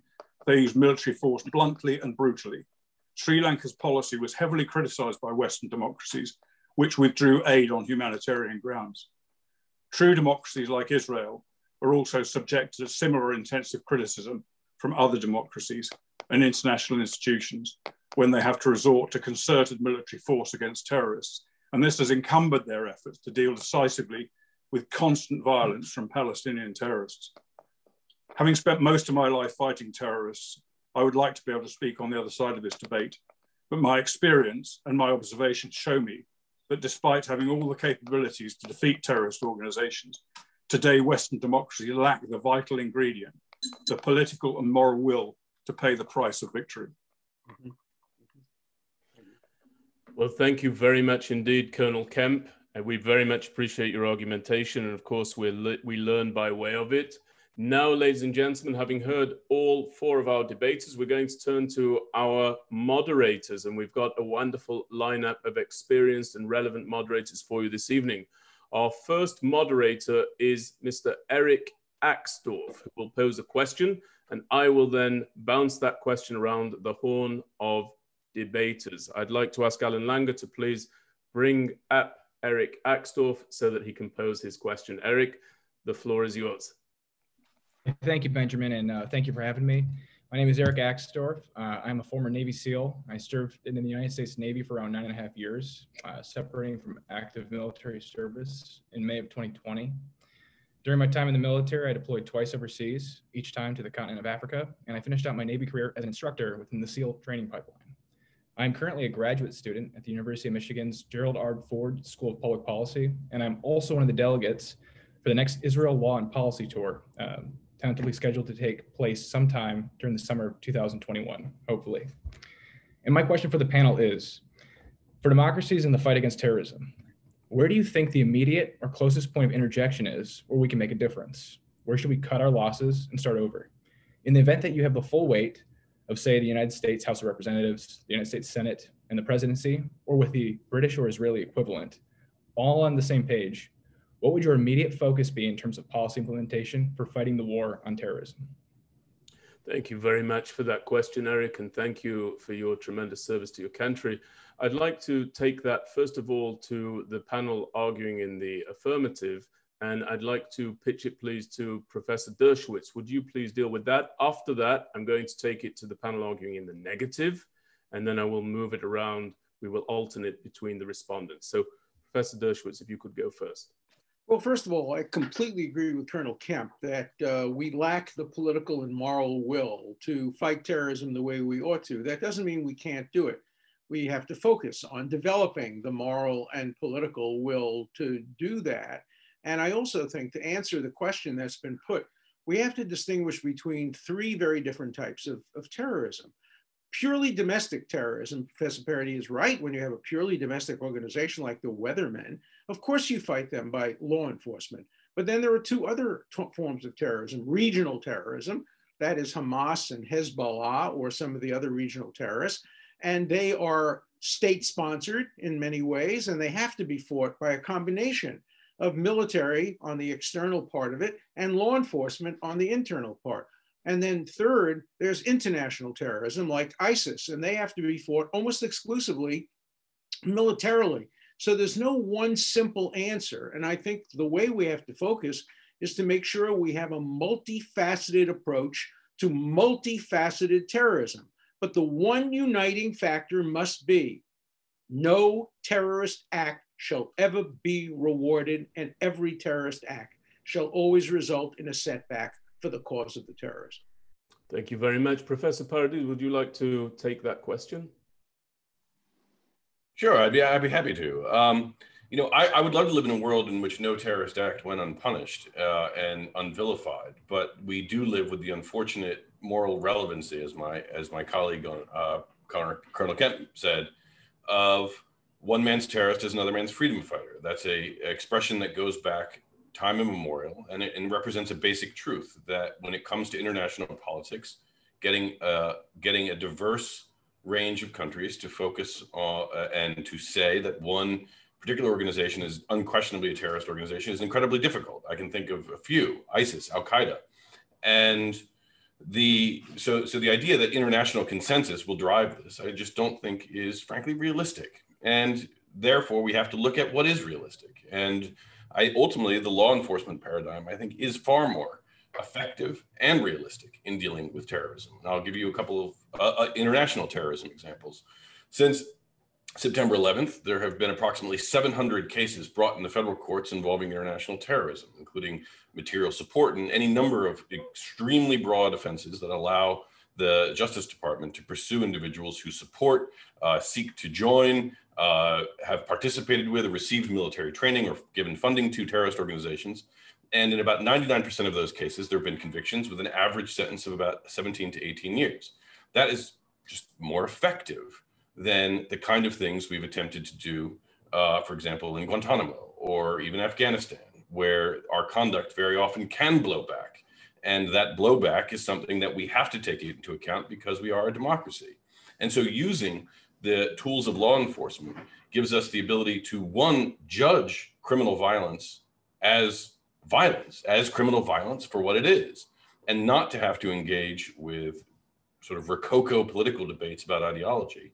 they used military force bluntly and brutally. Sri Lanka's policy was heavily criticized by Western democracies, which withdrew aid on humanitarian grounds. True democracies like Israel are also subject to similar intensive criticism from other democracies and international institutions when they have to resort to concerted military force against terrorists. And this has encumbered their efforts to deal decisively with constant violence from Palestinian terrorists. Having spent most of my life fighting terrorists, I would like to be able to speak on the other side of this debate, but my experience and my observations show me that despite having all the capabilities to defeat terrorist organizations, today Western democracy lack the vital ingredient, the political and moral will to pay the price of victory. Well, thank you very much indeed, Colonel Kemp. And we very much appreciate your argumentation. And of course, we learn by way of it. Now, ladies and gentlemen, having heard all four of our debaters, we're going to turn to our moderators. And we've got a wonderful lineup of experienced and relevant moderators for you this evening. Our first moderator is Mr. Eric Axdorf, who will pose a question. And I will then bounce that question around the horn of debaters. I'd like to ask Alan Langer to please bring up Eric Axdorf so that he can pose his question. Eric, the floor is yours. Thank you, Benjamin, and thank you for having me. My name is Eric Axdorf. I'm a former Navy SEAL. I served in the United States Navy for around 9.5 years, separating from active military service in May of 2020. During my time in the military, I deployed twice overseas, each time to the continent of Africa, and I finished out my Navy career as an instructor within the SEAL training pipeline. I'm currently a graduate student at the University of Michigan's Gerald R. Ford School of Public Policy, and I'm also one of the delegates for the next Israel Law and Policy Tour, tentatively scheduled to take place sometime during the summer of 2021, hopefully. And my question for the panel is, for democracies in the fight against terrorism, where do you think the immediate or closest point of interjection is where we can make a difference? Where should we cut our losses and start over? In the event that you have the full weight of, say, the United States House of Representatives, the United States Senate, and the presidency, or with the British or Israeli equivalent, all on the same page, what would your immediate focus be in terms of policy implementation for fighting the war on terrorism? Thank you very much for that question, Eric, and thank you for your tremendous service to your country. I'd like to take that, first of all, to the panel arguing in the affirmative, and I'd like to pitch it, please, to Professor Dershowitz. Would you please deal with that? After that, I'm going to take it to the panel arguing in the negative, and then I will move it around. We will alternate between the respondents. So, Professor Dershowitz, if you could go first. Well, first of all, I completely agree with Colonel Kemp that we lack the political and moral will to fight terrorism the way we ought to. That doesn't mean we can't do it. We have to focus on developing the moral and political will to do that. And I also think, to answer the question that's been put, we have to distinguish between three very different types of terrorism. Purely domestic terrorism, Professor Paradis is right, when you have a purely domestic organization like the Weathermen, of course you fight them by law enforcement. But then there are two other forms of terrorism: regional terrorism, that is Hamas and Hezbollah, or some of the other regional terrorists, and they are state-sponsored in many ways, and they have to be fought by a combination of military on the external part of it and law enforcement on the internal part. And then third, there's international terrorism like ISIS, and they have to be fought almost exclusively militarily. So there's no one simple answer. And I think the way we have to focus is to make sure we have a multifaceted approach to multifaceted terrorism. But the one uniting factor must be no terrorist act shall ever be rewarded, and every terrorist act shall always result in a setback for the cause of the terrorism. Thank you very much. Professor Paradis, would you like to take that question? Sure, I'd be happy to. You know, I would love to live in a world in which no terrorist act went unpunished and unvilified, but we do live with the unfortunate moral relevancy, as my colleague Colonel Kemp said, of one man's terrorist is another man's freedom fighter. That's a expression that goes back time immemorial, and it represents a basic truth that when it comes to international politics, getting a diverse range of countries to focus on and to say that one particular organization is unquestionably a terrorist organization is incredibly difficult. I can think of a few: ISIS, Al Qaeda, and so the idea that international consensus will drive this, I just don't think is frankly realistic. And therefore, we have to look at what is realistic. And ultimately, the law enforcement paradigm, I think, is far more effective and realistic in dealing with terrorism. And I'll give you a couple of international terrorism examples. Since September 11th, there have been approximately 700 cases brought in the federal courts involving international terrorism, including material support and any number of extremely broad offenses that allow the Justice Department to pursue individuals who support, seek to join, have participated with or received military training or given funding to terrorist organizations. And in about 99% of those cases, there have been convictions with an average sentence of about 17 to 18 years. That is just more effective than the kind of things we've attempted to do, for example, in Guantanamo or even Afghanistan, where our conduct very often can blow back. And that blowback is something that we have to take into account because we are a democracy. And so using the tools of law enforcement gives us the ability to, one, judge criminal violence as criminal violence for what it is, and not to have to engage with sort of rococo political debates about ideology.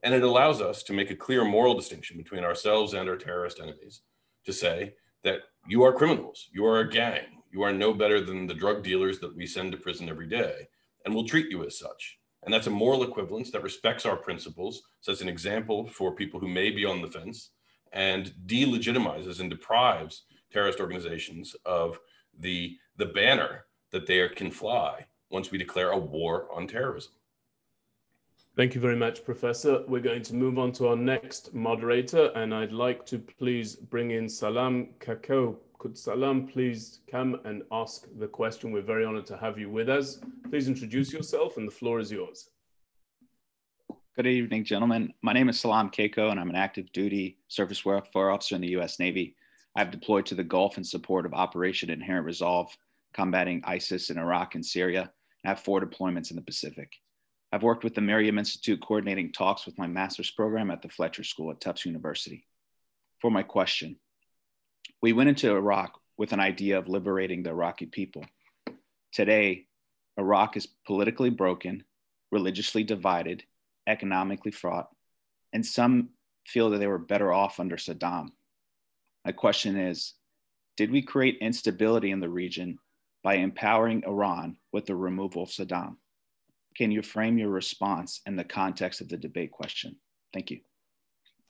And it allows us to make a clear moral distinction between ourselves and our terrorist enemies, to say that you are criminals, you are a gang, you are no better than the drug dealers that we send to prison every day, and we'll treat you as such. And that's a moral equivalence that respects our principles, sets an example for people who may be on the fence, and delegitimizes and deprives terrorist organizations of the banner that they can fly once we declare a war on terrorism. Thank you very much, Professor. We're going to move on to our next moderator, and I'd like to please bring in Salam Kako. Could Salam please come and ask the question? We're very honored to have you with us. Please introduce yourself, and the floor is yours. Good evening, gentlemen. My name is Salam Kako, and I'm an active duty surface warfare officer in the U.S. Navy. I've deployed to the Gulf in support of Operation Inherent Resolve, combating ISIS in Iraq and Syria, and have 4 deployments in the Pacific. I've worked with the MirYam Institute coordinating talks with my master's program at the Fletcher School at Tufts University. For my question, we went into Iraq with an idea of liberating the Iraqi people. Today, Iraq is politically broken, religiously divided, economically fraught, and some feel that they were better off under Saddam. My question is, did we create instability in the region by empowering Iran with the removal of Saddam? Can you frame your response in the context of the debate question? Thank you.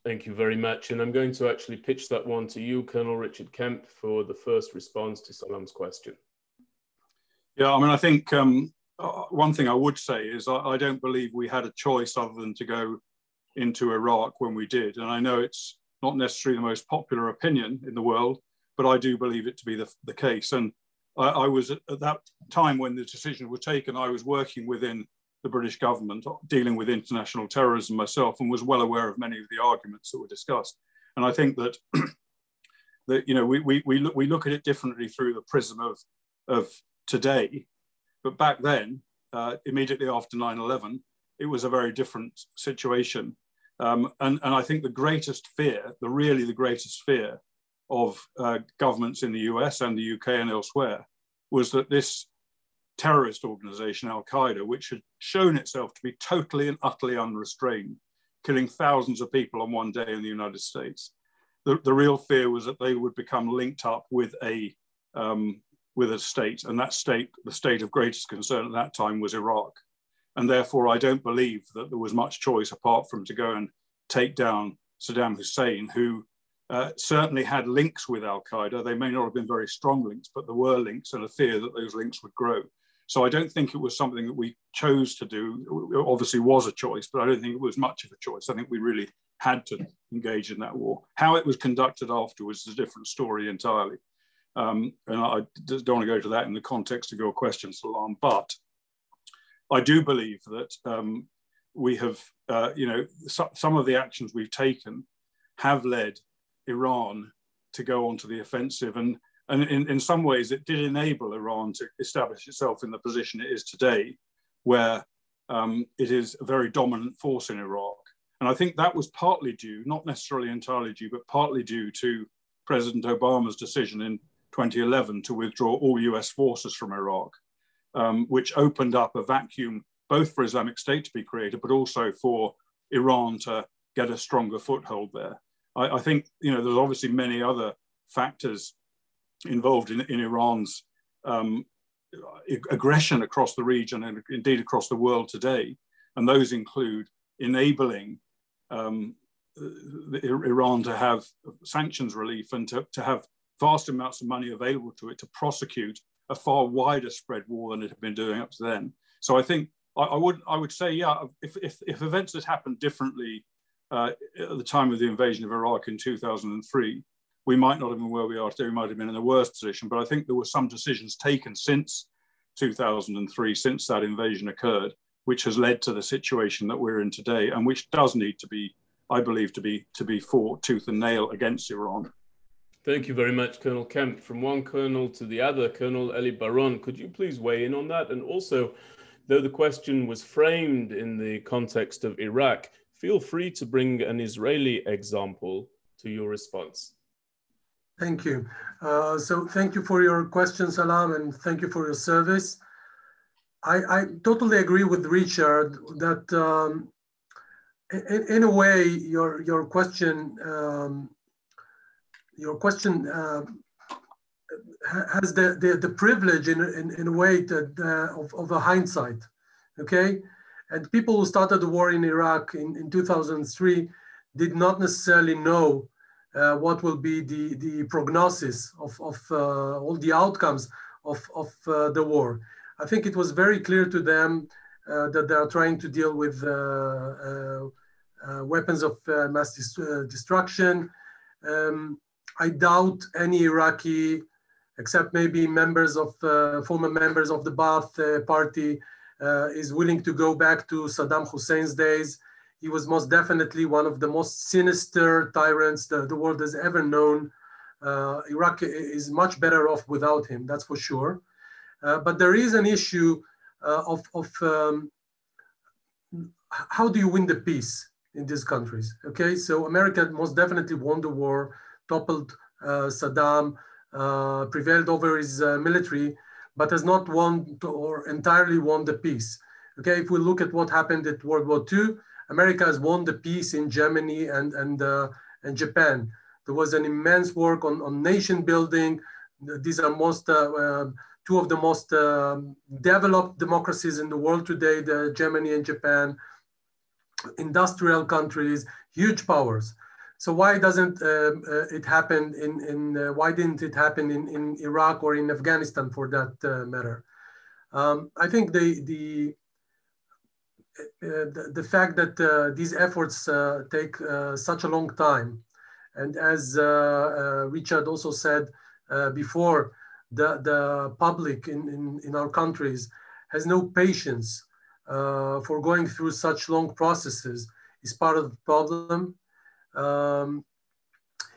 Thank you very much. And I'm going to actually pitch that one to you, Colonel Richard Kemp, for the first response to Salam's question. Yeah, I mean, I think one thing I would say is I don't believe we had a choice other than to go into Iraq when we did. And I know it's not necessarily the most popular opinion in the world, but I do believe it to be the case. And I was at that time when the decision was taken, I was working within the British government, dealing with international terrorism myself, and was well aware of many of the arguments that were discussed. And I think that, you know, we look at it differently through the prism of today, but back then, immediately after 9/11, it was a very different situation. And I think the greatest fear, really the greatest fear of governments in the US and the UK and elsewhere, was that this terrorist organization, Al-Qaeda, which had shown itself to be totally and utterly unrestrained, killing thousands of people on one day in the United States. The real fear was that they would become linked up with a state, and that state, the state of greatest concern at that time, was Iraq. And therefore, I don't believe that there was much choice apart from to go and take down Saddam Hussein, who certainly had links with Al-Qaeda. They may not have been very strong links, but there were links, and a fear that those links would grow. So I don't think it was something that we chose to do. It obviously was a choice, but I don't think it was much of a choice. I think we really had to engage in that war. How it was conducted afterwards is a different story entirely. And I don't want to go to that in the context of your question, Salam, but I do believe that we have, you know, some of the actions we've taken have led Iran to go onto the offensive. And in some ways, it did enable Iran to establish itself in the position it is today, where it is a very dominant force in Iraq. And I think that was partly due, not necessarily entirely due, but partly due to President Obama's decision in 2011 to withdraw all US forces from Iraq, which opened up a vacuum both for Islamic State to be created, but also for Iran to get a stronger foothold there. I think, you know, there's obviously many other factors involved in Iran's aggression across the region and indeed across the world today. And those include enabling Iran to have sanctions relief and to have vast amounts of money available to it to prosecute a far wider spread war than it had been doing up to then. So I think I would say, yeah, if events had happened differently at the time of the invasion of Iraq in 2003, we might not have been where we are today. We might have been in a worse position. But I think there were some decisions taken since 2003, since that invasion occurred, which has led to the situation that we're in today, and which does need to be, I believe, to be fought tooth and nail against Iran. Thank you very much, Colonel Kemp. From one colonel to the other, Colonel Eli Baron, could you please weigh in on that? And also, though the question was framed in the context of Iraq, feel free to bring an Israeli example to your response. Thank you. So thank you for your question, Salam, and thank you for your service. I totally agree with Richard that in a way, your question has the privilege in a way that of a hindsight, okay? And people who started the war in Iraq in 2003 did not necessarily know what will be the prognosis of all the outcomes of the war. I think it was very clear to them that they are trying to deal with weapons of mass destruction. I doubt any Iraqi, except maybe members of former members of the Ba'ath Party, is willing to go back to Saddam Hussein's days. He was most definitely one of the most sinister tyrants the world has ever known. Iraq is much better off without him, that's for sure. But there is an issue of how do you win the peace in these countries, okay? So America most definitely won the war, toppled Saddam, prevailed over his military, but has not won or entirely won the peace. Okay, if we look at what happened at World War II, America has won the peace in Germany and Japan. There was an immense work on nation building. These are two of the most developed democracies in the world today, Germany and Japan, industrial countries, huge powers. So why doesn't it happen why didn't it happen in Iraq or in Afghanistan for that matter? I think the fact that these efforts take such a long time, and as Richard also said before, the public in our countries has no patience for going through such long processes is part of the problem.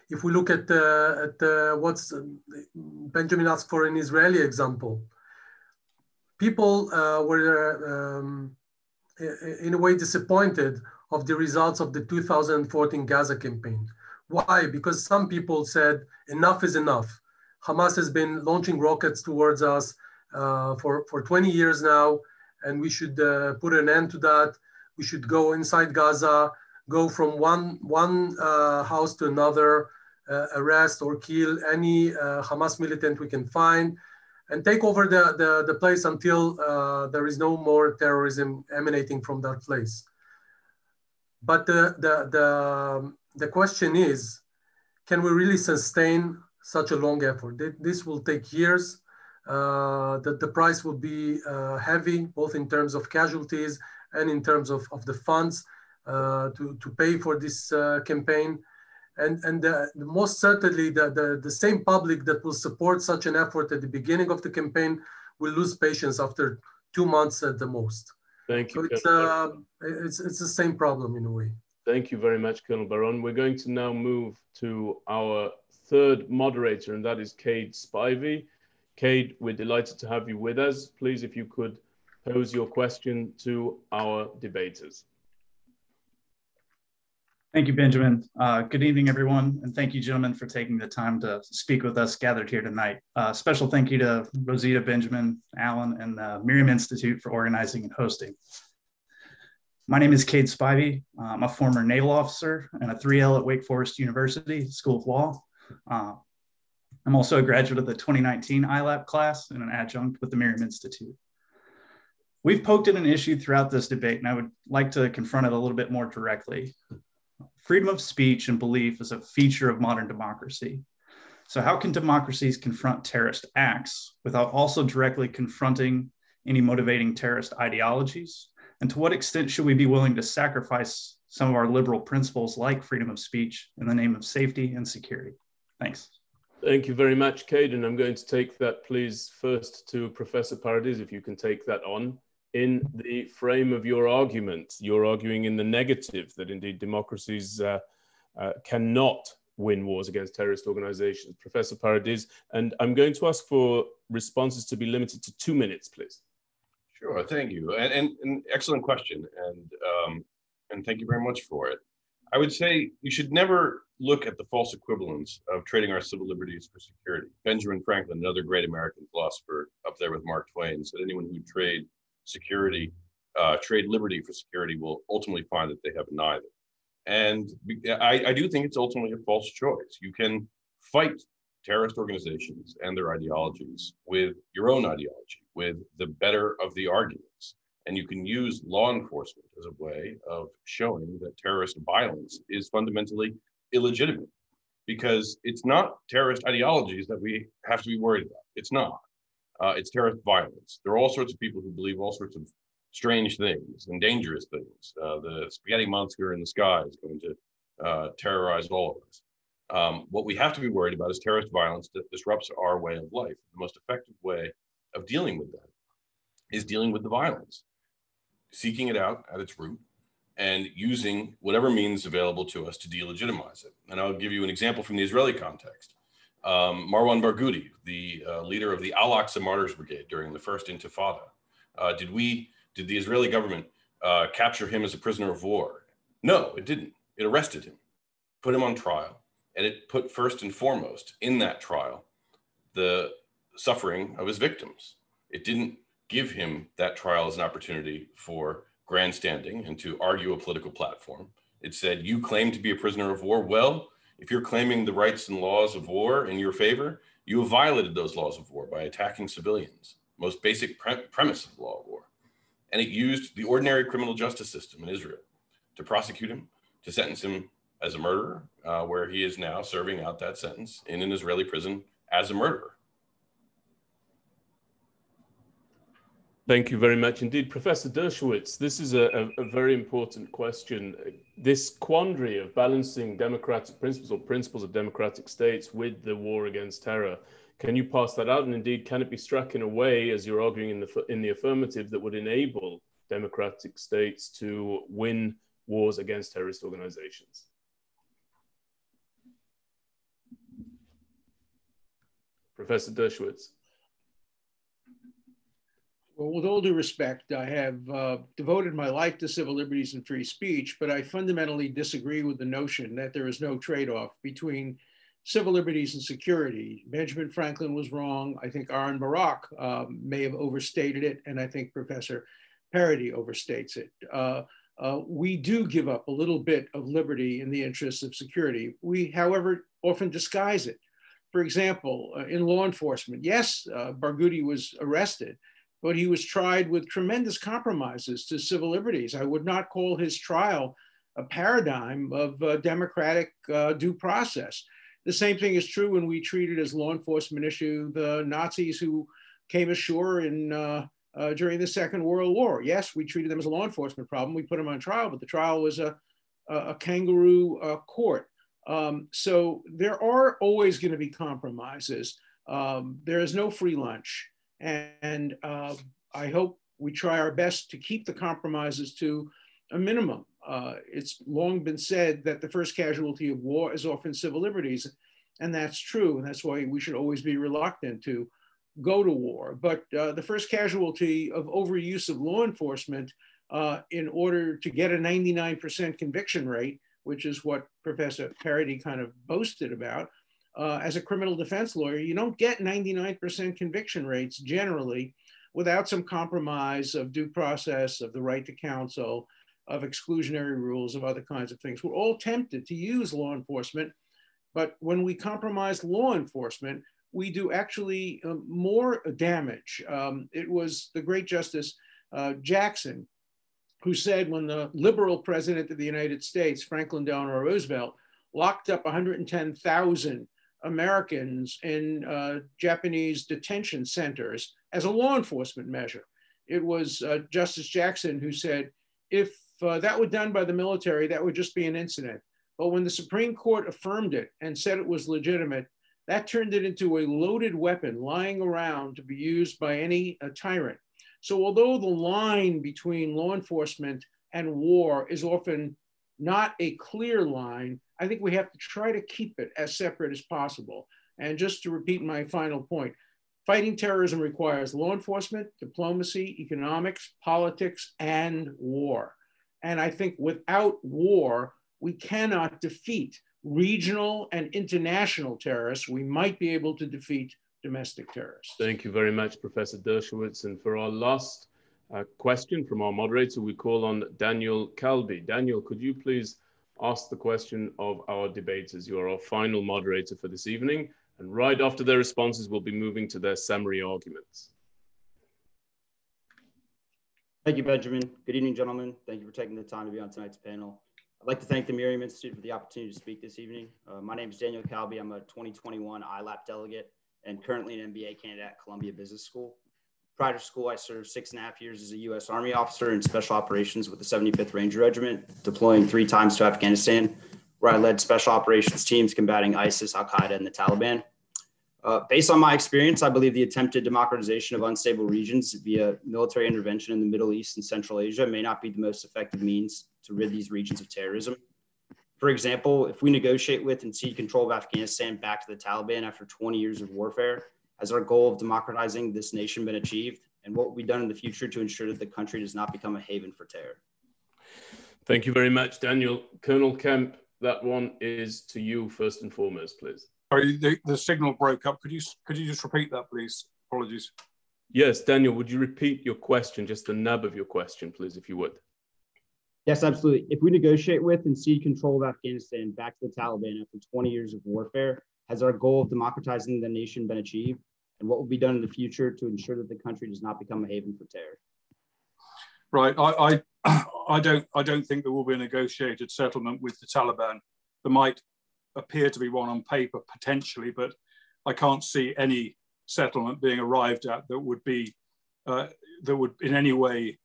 If we look at what's Benjamin asked for an Israeli example, people were in a way disappointed of the results of the 2014 Gaza campaign. Why? Because some people said enough is enough. Hamas has been launching rockets towards us for 20 years now, and we should put an end to that. We should go inside Gaza, go from one house to another, arrest or kill any Hamas militant we can find, and take over the place until there is no more terrorism emanating from that place. But the question is, can we really sustain such a long effort? This will take years. The price will be heavy, both in terms of casualties and in terms of the funds to pay for this campaign. And most certainly the same public that will support such an effort at the beginning of the campaign will lose patience after 2 months at the most. Thank you. So it's the same problem in a way. Thank you very much, Colonel Baron. We're going to now move to our third moderator, and that is Cade Spivey. Cade, we're delighted to have you with us. Please, if you could pose your question to our debaters. Thank you, Benjamin. Good evening, everyone. And thank you, gentlemen, for taking the time to speak with us gathered here tonight. Special thank you to Rosita, Benjamin, Alan, and the MirYam Institute for organizing and hosting. My name is Cade Spivey. I'm a former naval officer and a 3L at Wake Forest University School of Law. I'm also a graduate of the 2019 ILAP class and an adjunct with the MirYam Institute. We've poked at an issue throughout this debate, and I would like to confront it a little bit more directly. Freedom of speech and belief is a feature of modern democracy. So how can democracies confront terrorist acts without also directly confronting any motivating terrorist ideologies? And to what extent should we be willing to sacrifice some of our liberal principles like freedom of speech in the name of safety and security? Thanks. Thank you very much, Cade. And I'm going to take that, please, first to Professor Paradis, if you can take that on. In the frame of your argument, you're arguing in the negative that indeed democracies cannot win wars against terrorist organizations. Professor Paradis, and I'm going to ask for responses to be limited to 2 minutes, please. Sure, thank you. And excellent question. And thank you very much for it. I would say you should never look at the false equivalence of trading our civil liberties for security. Benjamin Franklin, another great American philosopher up there with Mark Twain, said anyone who trade liberty for security will ultimately find that they have neither. And I do think it's ultimately a false choice. You can fight terrorist organizations and their ideologies with your own ideology, with the better of the arguments. And you can use law enforcement as a way of showing that terrorist violence is fundamentally illegitimate, because it's not terrorist ideologies that we have to be worried about. It's not. It's terrorist violence. There are all sorts of people who believe all sorts of strange things and dangerous things. The spaghetti monster in the sky is going to terrorize all of us. What we have to be worried about is terrorist violence that disrupts our way of life. The most effective way of dealing with that is dealing with the violence, seeking it out at its root, and using whatever means available to us to delegitimize it. And I'll give you an example from the Israeli context. Marwan Barghouti, the leader of the Al-Aqsa Martyrs Brigade during the first Intifada. Did the Israeli government capture him as a prisoner of war? No, it didn't. It arrested him, put him on trial, and it put first and foremost in that trial the suffering of his victims. It didn't give him that trial as an opportunity for grandstanding and to argue a political platform. It said, you claim to be a prisoner of war. Well, if you're claiming the rights and laws of war in your favor, you have violated those laws of war by attacking civilians, most basic premise of the law of war. And it used the ordinary criminal justice system in Israel to prosecute him, to sentence him as a murderer, where he is now serving out that sentence in an Israeli prison as a murderer. Thank you very much indeed. Professor Dershowitz, this is a very important question. This quandary of balancing democratic principles or principles of democratic states with the war against terror, can you pass that out? And indeed, can it be struck in a way, as you're arguing in the affirmative, that would enable democratic states to win wars against terrorist organizations? Professor Dershowitz. Well, with all due respect, I have devoted my life to civil liberties and free speech, but I fundamentally disagree with the notion that there is no trade-off between civil liberties and security. Benjamin Franklin was wrong. I think Aaron Barak may have overstated it, and I think Professor Paradis overstates it. We do give up a little bit of liberty in the interests of security. We, however, often disguise it. For example, in law enforcement, yes, Barghouti was arrested, but he was tried with tremendous compromises to civil liberties. I would not call his trial a paradigm of democratic due process. The same thing is true when we treated as law enforcement issue the Nazis who came ashore during the Second World War. Yes, we treated them as a law enforcement problem. We put them on trial, but the trial was a kangaroo court. So there are always going to be compromises. There is no free lunch. And I hope we try our best to keep the compromises to a minimum. It's long been said that the first casualty of war is often civil liberties, and that's true. And that's why we should always be reluctant to go to war. But the first casualty of overuse of law enforcement in order to get a 99% conviction rate, which is what Professor Paradis kind of boasted about, as a criminal defense lawyer, you don't get 99% conviction rates generally without some compromise of due process, of the right to counsel, of exclusionary rules, of other kinds of things. We're all tempted to use law enforcement, but when we compromise law enforcement, we do actually more damage. It was the great Justice Jackson who said when the liberal president of the United States, Franklin Delano Roosevelt, locked up 110,000 Americans in Japanese detention centers as a law enforcement measure. It was Justice Jackson who said, if that were done by the military, that would just be an incident. But when the Supreme Court affirmed it and said it was legitimate, that turned it into a loaded weapon lying around to be used by any tyrant. So although the line between law enforcement and war is often not a clear line, I think we have to try to keep it as separate as possible. And just to repeat my final point, fighting terrorism requires law enforcement, diplomacy, economics, politics, and war. And I think without war, we cannot defeat regional and international terrorists. We might be able to defeat domestic terrorists. Thank you very much, Professor Dershowitz. And for our last question from our moderator, we call on Daniel Kalbi. Daniel, could you please ask the question of our debaters? You are our final moderator for this evening. And right after their responses, we'll be moving to their summary arguments. Thank you, Benjamin. Good evening, gentlemen. Thank you for taking the time to be on tonight's panel. I'd like to thank the MirYam Institute for the opportunity to speak this evening. My name is Daniel Kalbi. I'm a 2021 ILAP delegate and currently an MBA candidate at Columbia Business School. Prior to school, I served 6.5 years as a U.S. Army officer in special operations with the 75th Ranger Regiment, deploying 3 times to Afghanistan, where I led special operations teams combating ISIS, Al-Qaeda, and the Taliban. Based on my experience, I believe the attempted democratization of unstable regions via military intervention in the Middle East and Central Asia may not be the most effective means to rid these regions of terrorism. For example, if we negotiate with and cede control of Afghanistan back to the Taliban after 20 years of warfare, has our goal of democratizing this nation been achieved? And what will be done in the future to ensure that the country does not become a haven for terror? Thank you very much, Daniel. Colonel Kemp, that one is to you first and foremost, please. Sorry, the signal broke up. Could you just repeat that, please? Apologies. Yes, Daniel, would you repeat your question, just the nub of your question, please, if you would? Yes, absolutely. If we negotiate with and cede control of Afghanistan back to the Taliban after 20 years of warfare, has our goal of democratizing the nation been achieved? And what will be done in the future to ensure that the country does not become a haven for terror? Right. I don't think there will be a negotiated settlement with the Taliban. There might appear to be one on paper potentially, but I can't see any settlement being arrived at that would be that would in any way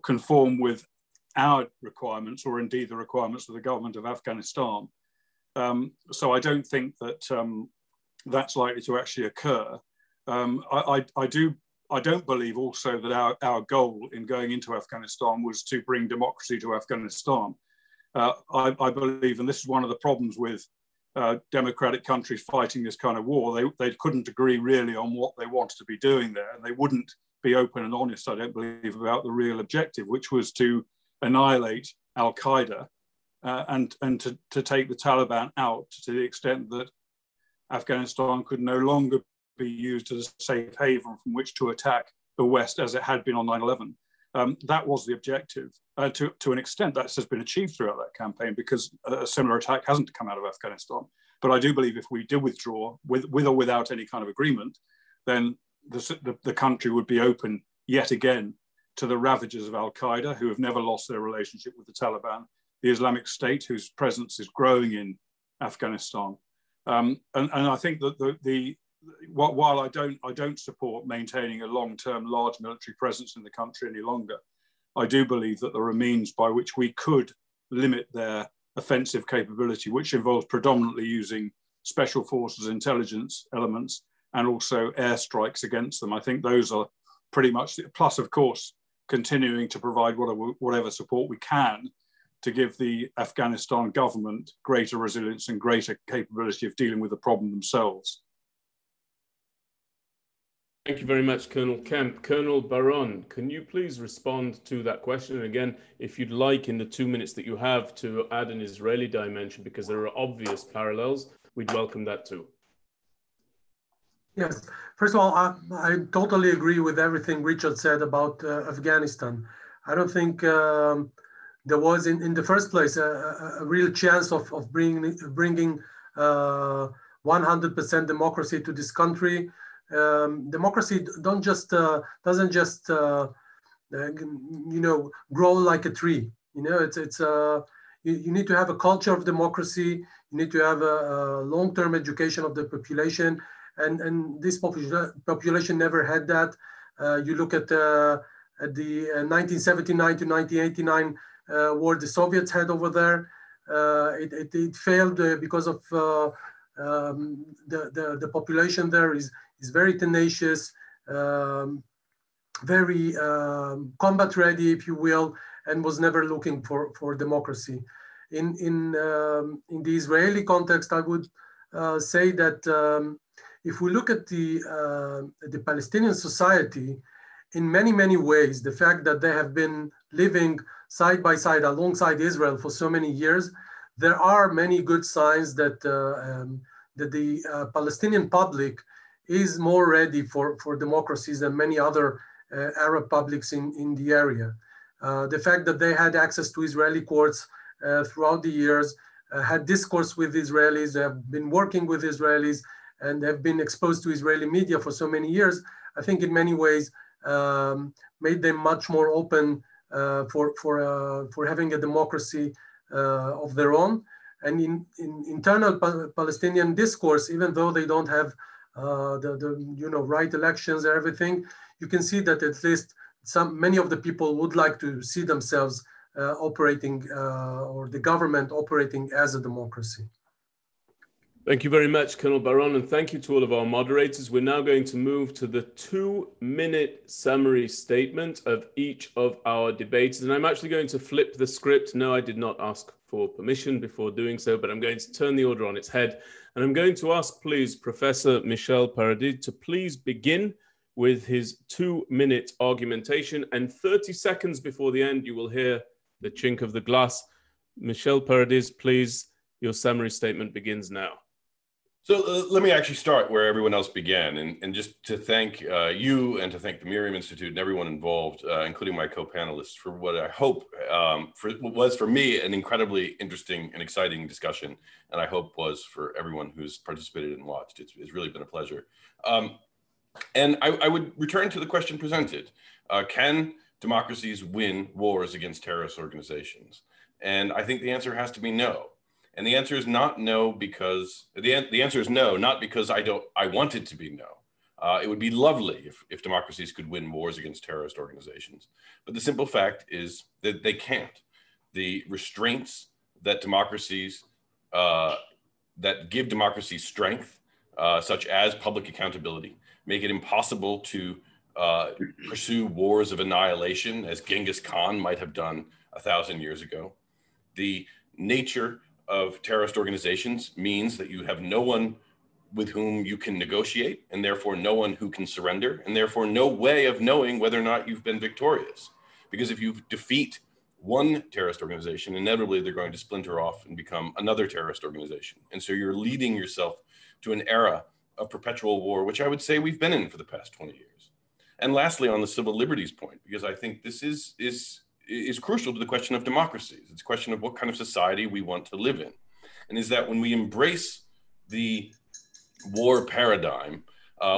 conform with our requirements or indeed the requirements of the government of Afghanistan. So I don't think that that's likely to actually occur. I don't believe also that our goal in going into Afghanistan was to bring democracy to Afghanistan. I believe, and this is one of the problems with democratic countries fighting this kind of war, they couldn't agree really on what they wanted to be doing there, and they wouldn't be open and honest, I don't believe, about the real objective, which was to annihilate al-Qaeda and to take the Taliban out to the extent that Afghanistan could no longer be used as a safe haven from which to attack the West as it had been on 9/11. That was the objective. To an extent, that has been achieved throughout that campaign because a similar attack hasn't come out of Afghanistan. But I do believe if we did withdraw, with or without any kind of agreement, then the country would be open yet again to the ravages of al-Qaeda, who have never lost their relationship with the Taliban, the Islamic State, whose presence is growing in Afghanistan. And I think that while I don't support maintaining a long-term large military presence in the country any longer, I do believe that there are means by which we could limit their offensive capability, which involves predominantly using special forces intelligence elements and also airstrikes against them. I think those are pretty much, plus of course, continuing to provide whatever support we can to give the Afghanistan government greater resilience and greater capability of dealing with the problem themselves. Thank you very much, Colonel Kemp. Colonel Baron, can you please respond to that question? And again, if you'd like, in the 2 minutes that you have, to add an Israeli dimension, because there are obvious parallels, we'd welcome that too. Yes. First of all, I totally agree with everything Richard said about Afghanistan. I don't think there was, in the first place, a real chance of bringing 100% democracy to this country. Democracy doesn't just grow like a tree. You need to have a culture of democracy. You need to have a long-term education of the population, and this population never had that. You look at the 1979 to 1989 war the Soviets had over there. It failed because of the population there is very tenacious, very combat ready, if you will, and was never looking for democracy. In the Israeli context, I would say that if we look at the Palestinian society, in many ways, the fact that they have been living side by side alongside Israel for so many years, there are many good signs that the Palestinian public is more ready for democracies than many other Arab publics in the area. The fact that they had access to Israeli courts throughout the years, had discourse with Israelis, have been working with Israelis, and have been exposed to Israeli media for so many years, I think in many ways made them much more open for having a democracy of their own. And in internal Palestinian discourse, even though they don't have the right elections and everything, you can see that at least many of the people would like to see themselves operating or the government operating as a democracy. Thank you very much, Colonel Baron, and thank you to all of our moderators. We're now going to move to the 2-minute summary statement of each of our debaters. And I'm actually going to flip the script. No, I did not ask for permission before doing so, but I'm going to turn the order on its head. And I'm going to ask, please, Professor Michel Paradis to please begin with his 2-minute argumentation. And 30 seconds before the end, you will hear the chink of the glass. Michel Paradis, please, your summary statement begins now. So let me actually start where everyone else began, and just to thank you and to thank the MirYam Institute and everyone involved, including my co-panelists, for what I hope was for me an incredibly interesting and exciting discussion, and I hope was for everyone who's participated and watched. It's really been a pleasure. And I would return to the question presented. Can democracies win wars against terrorist organizations? And I think the answer has to be no. And the answer is not no because the answer is no, not because I want it to be no. It would be lovely if democracies could win wars against terrorist organizations. But the simple fact is that they can't. The restraints that democracies, that give democracies strength, such as public accountability, make it impossible to pursue wars of annihilation as Genghis Khan might have done 1,000 years ago. The nature of terrorist organizations means that you have no one with whom you can negotiate, and therefore no one who can surrender, and therefore no way of knowing whether or not you've been victorious. Because if you defeat one terrorist organization, inevitably they're going to splinter off and become another terrorist organization. And so you're leading yourself to an era of perpetual war, which I would say we've been in for the past 20 years. And lastly, on the civil liberties point, because I think this is crucial to the question of democracies. It's a question of what kind of society we want to live in. And is that when we embrace the war paradigm,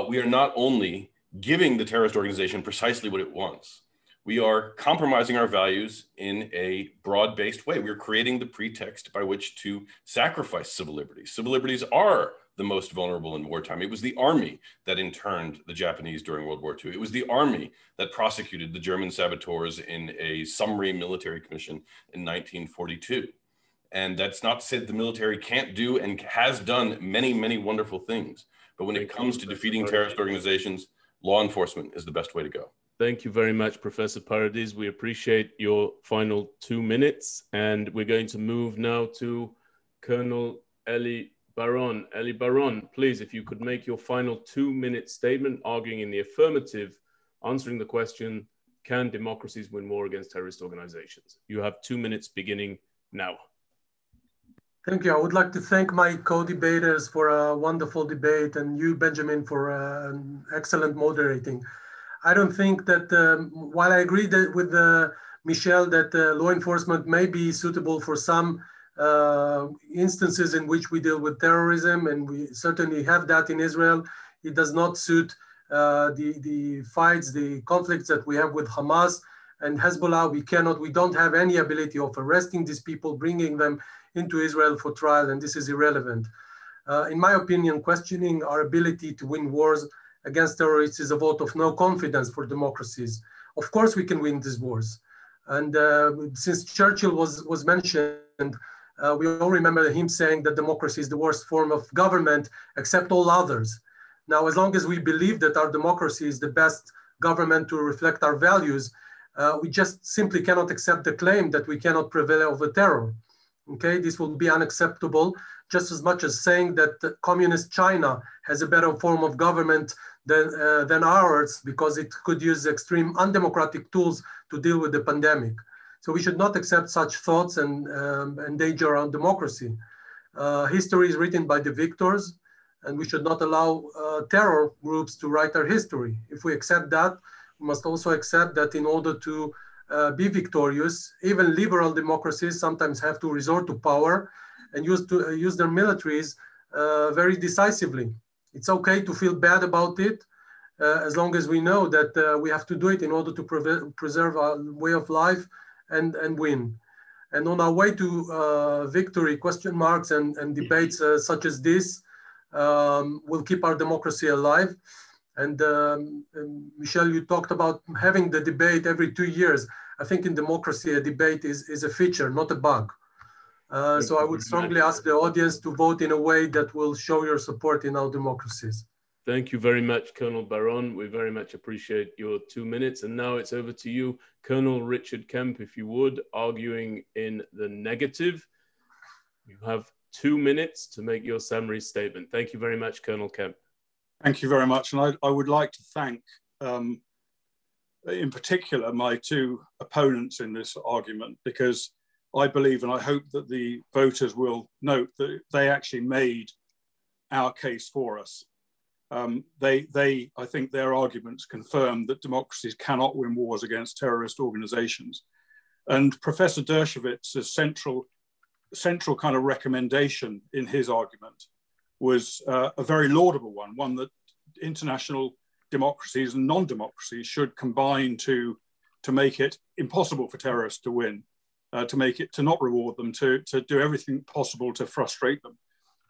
we are not only giving the terrorist organization precisely what it wants, we are compromising our values in a broad-based way. We're creating the pretext by which to sacrifice civil liberties. Civil liberties are the most vulnerable in wartime. It was the army that interned the Japanese during World War II. It was the army that prosecuted the German saboteurs in a summary military commission in 1942. And that's not to say that the military can't do and has done many, many wonderful things. But when it comes to defeating terrorist organizations, law enforcement is the best way to go. Thank you very much, Professor Paradis. We appreciate your final 2 minutes. And we're going to move now to Colonel Eli Baron. Eli Baron, please, if you could make your final 2-minute statement arguing in the affirmative, answering the question, can democracies win war against terrorist organizations? You have 2 minutes beginning now. Thank you. I would like to thank my co-debaters for a wonderful debate and you, Benjamin, for excellent moderating. I don't think that, while I agree that with Michel that law enforcement may be suitable for some instances in which we deal with terrorism, and we certainly have that in Israel, it does not suit the fights, the conflicts that we have with Hamas and Hezbollah. We don't have any ability of arresting these people, bringing them into Israel for trial, and this is irrelevant. In my opinion, questioning our ability to win wars against terrorists is a vote of no confidence for democracies. Of course we can win these wars. And since Churchill was mentioned, we all remember him saying that democracy is the worst form of government except all others. Now, as long as we believe that our democracy is the best government to reflect our values, we just simply cannot accept the claim that we cannot prevail over terror. Okay, this will be unacceptable, just as much as saying that communist China has a better form of government than ours because it could use extreme undemocratic tools to deal with the pandemic. So we should not accept such thoughts and endanger our democracy. History is written by the victors, and we should not allow terror groups to write our history. If we accept that, we must also accept that in order to be victorious, even liberal democracies sometimes have to resort to power and use their militaries very decisively. It's okay to feel bad about it, as long as we know that we have to do it in order to preserve our way of life and win. And on our way to victory, question marks and debates such as this will keep our democracy alive. And Michel, you talked about having the debate every 2 years. I think in democracy, a debate is a feature, not a bug. So I would strongly ask the audience to vote in a way that will show your support in our democracies. Thank you very much, Colonel Baron. We very much appreciate your 2 minutes. And now it's over to you, Colonel Richard Kemp, if you would, arguing in the negative. You have 2 minutes to make your summary statement. Thank you very much, Colonel Kemp. Thank you very much. And I would like to thank, in particular, my two opponents in this argument, because I believe, and I hope that the voters will note, that they actually made our case for us. I think their arguments confirm that democracies cannot win wars against terrorist organizations. And Professor Dershowitz's central kind of recommendation in his argument was a very laudable one that international democracies and non-democracies should combine to make it impossible for terrorists to win, to not reward them, to do everything possible to frustrate them.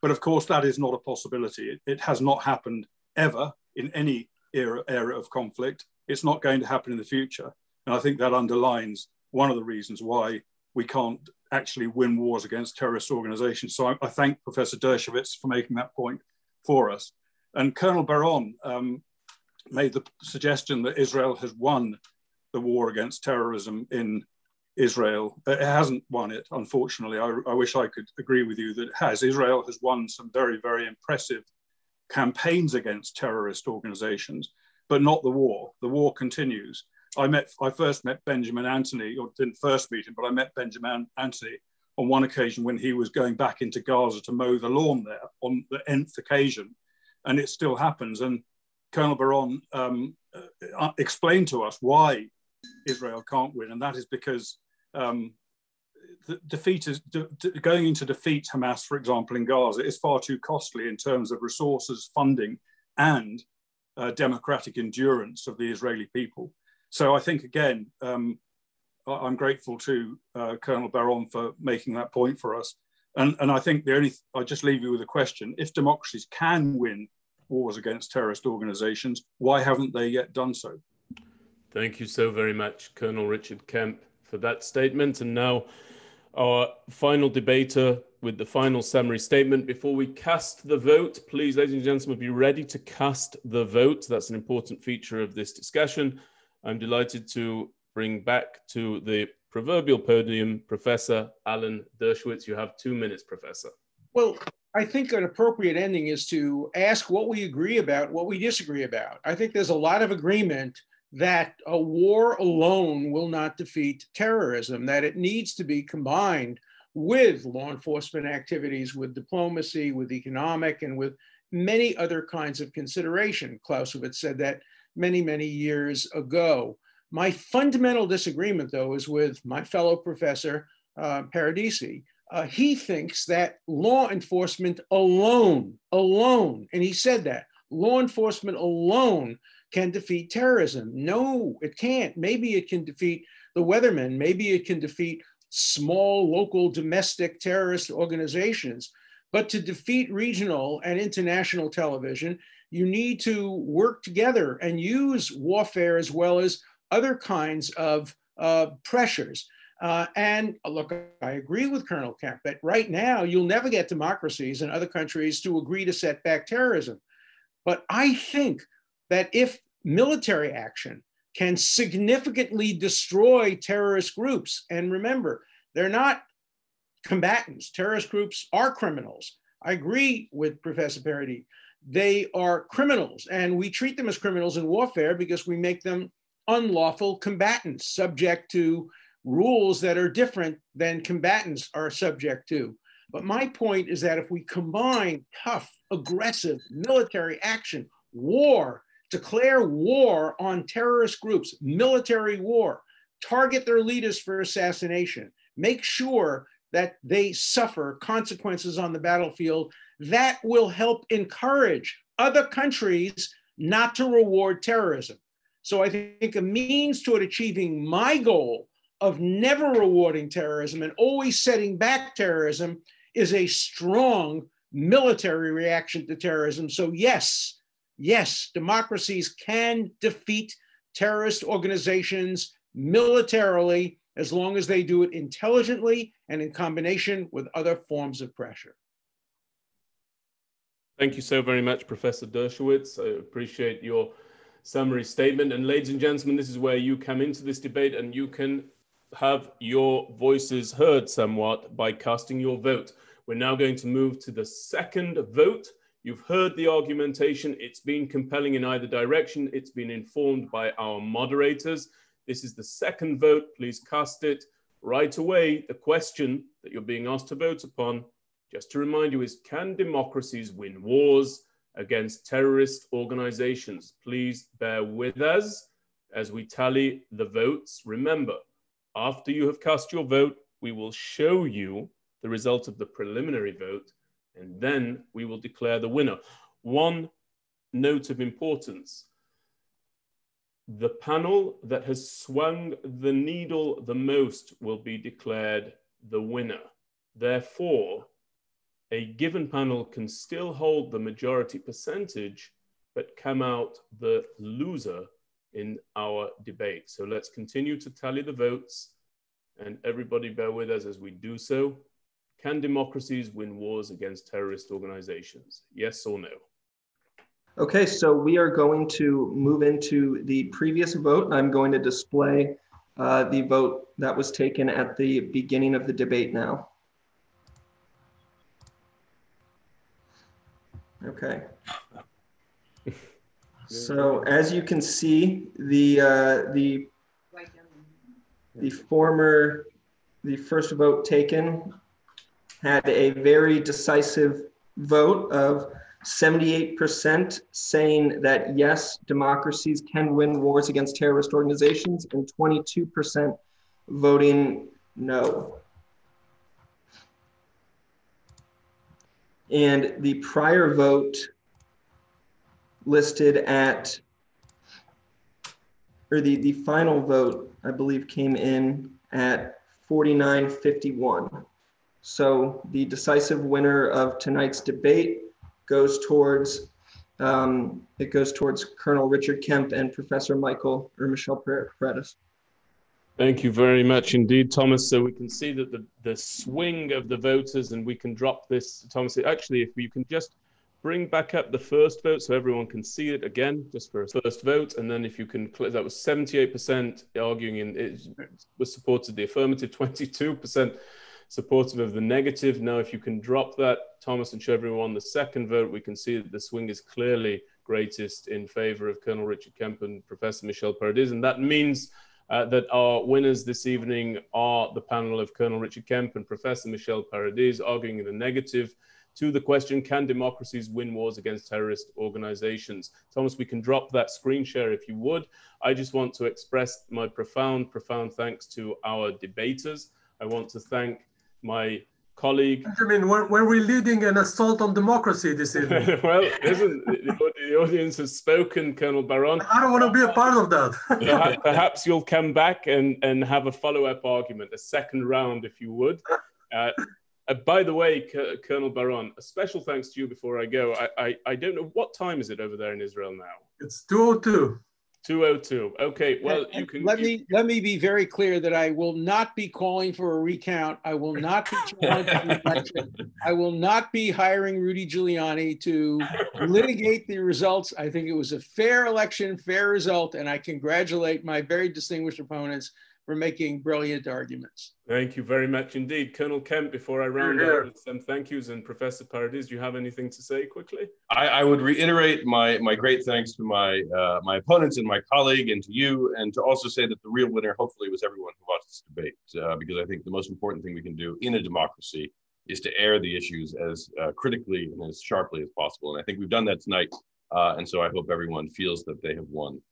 But of course, that is not a possibility. It has not happened ever in any era of conflict. It's not going to happen in the future. And I think that underlines one of the reasons why we can't actually win wars against terrorist organizations. So I thank Professor Dershowitz for making that point for us. And Colonel Baron made the suggestion that Israel has won the war against terrorism in Israel. It hasn't won it, unfortunately. I wish I could agree with you that it has. Israel has won some very, very impressive campaigns against terrorist organizations, but not the war. The war continues. I first met Benjamin Antony, or didn't first meet him, but I met Benjamin Antony on one occasion when he was going back into Gaza to mow the lawn there on the nth occasion, and it still happens. And Colonel Baron explained to us why Israel can't win, and that is because the defeat is going into defeat Hamas, for example, in Gaza is far too costly in terms of resources, funding, and democratic endurance of the Israeli people. So I think, again, I'm grateful to Colonel Baron for making that point for us. And I think I'll just leave you with a question. If democracies can win wars against terrorist organizations, why haven't they yet done so? Thank you so very much, Colonel Richard Kemp, for that statement. And now our final debater with the final summary statement. Before we cast the vote, please, ladies and gentlemen, be ready to cast the vote. That's an important feature of this discussion. I'm delighted to bring back to the proverbial podium Professor Alan Dershowitz. You have 2 minutes, Professor. Well, I think an appropriate ending is to ask what we agree about, what we disagree about. I think there's a lot of agreement that a war alone will not defeat terrorism, that it needs to be combined with law enforcement activities, with diplomacy, with economic, and with many other kinds of consideration. Clausewitz said that many, many years ago. My fundamental disagreement, though, is with my fellow professor, Paradis. He thinks that law enforcement alone, and he said that, law enforcement alone can defeat terrorism. No, it can't. Maybe it can defeat the weathermen. Maybe it can defeat small, local, domestic terrorist organizations. But to defeat regional and international television, you need to work together and use warfare as well as other kinds of pressures. And look, I agree with Colonel Kemp that right now you'll never get democracies and other countries to agree to set back terrorism. But I think that if military action can significantly destroy terrorist groups, and remember, they're not combatants. Terrorist groups are criminals. I agree with Professor Paradis. They are criminals, and we treat them as criminals in warfare because we make them unlawful combatants, subject to rules that are different than combatants are subject to. But my point is that if we combine tough, aggressive military action, war, declare war on terrorist groups, military war, target their leaders for assassination, make sure that they suffer consequences on the battlefield, that will help encourage other countries not to reward terrorism. So I think a means toward achieving my goal of never rewarding terrorism and always setting back terrorism is a strong military reaction to terrorism. So yes, democracies can defeat terrorist organizations militarily as long as they do it intelligently and in combination with other forms of pressure. Thank you so very much, Professor Dershowitz. I appreciate your summary statement. And ladies and gentlemen, this is where you come into this debate and you can have your voices heard somewhat by casting your vote. We're now going to move to the second vote. You've heard the argumentation. It's been compelling in either direction. It's been informed by our moderators. This is the second vote. Please cast it right away. The question that you're being asked to vote upon just to remind you, is can democracies win wars against terrorist organizations? Please bear with us as we tally the votes. Remember, after you have cast your vote, we will show you the result of the preliminary vote, and then we will declare the winner. One note of importance: the panel that has swung the needle the most will be declared the winner. Therefore, a given panel can still hold the majority percentage, but come out the loser in our debate. So let's continue to tally the votes, and everybody bear with us as we do so. Can democracies win wars against terrorist organizations? Yes or no? Okay, so we are going to move into the previous vote. I'm going to display the vote that was taken at the beginning of the debate now. Okay. So as you can see, the first vote taken had a very decisive vote of 78% saying that yes, democracies can win wars against terrorist organizations, and 22% voting no. And the prior vote listed at, or the final vote, I believe, came in at 49-51. So the decisive winner of tonight's debate goes towards Colonel Richard Kemp and Professor Michel Paradis. Thank you very much indeed, Thomas. So we can see that the swing of the voters, and we can drop this, Thomas. Actually, if you can just bring back up the first vote so everyone can see it again, just for a first vote. And then if you can, that was 78% arguing it was supported the affirmative, 22% supportive of the negative. Now, if you can drop that, Thomas, and show everyone the second vote, we can see that the swing is clearly greatest in favor of Colonel Richard Kemp and Professor Michel Paradis. And that means that our winners this evening are the panel of Colonel Richard Kemp and Professor Michel Paradis, arguing in the negative to the question, can democracies win wars against terrorist organizations? Thomas, we can drop that screen share if you would. I just want to express my profound thanks to our debaters. I want to thank my colleague. Benjamin, were we leading an assault on democracy this evening? Well, listen, the audience has spoken, Colonel Baron. I don't want to be a part of that. Perhaps you'll come back and have a follow-up argument, a second round, if you would. By the way, Colonel Baron, a special thanks to you before I go. I don't know, what time is it over there in Israel now? It's 2:02. 2:02. Okay, well, you can... Let me be very clear that I will not be calling for a recount. I will not be challenging the election. I will not be hiring Rudy Giuliani to litigate the results. I think it was a fair election, fair result, and I congratulate my very distinguished opponents for making brilliant arguments. Thank you very much indeed. Colonel Kemp, before I round up with some thank yous, and Professor Paradis, do you have anything to say quickly? I would reiterate my great thanks to my opponents and my colleague, and to you, and to also say that the real winner hopefully was everyone who watched this debate, because I think the most important thing we can do in a democracy is to air the issues as critically and as sharply as possible. And I think we've done that tonight. And so I hope everyone feels that they have won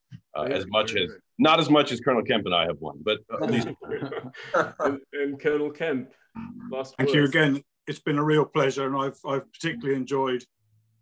not as much as Colonel Kemp and I have won, but at least. and Colonel Kemp, last Thank words. you again. It's been a real pleasure, and I've particularly enjoyed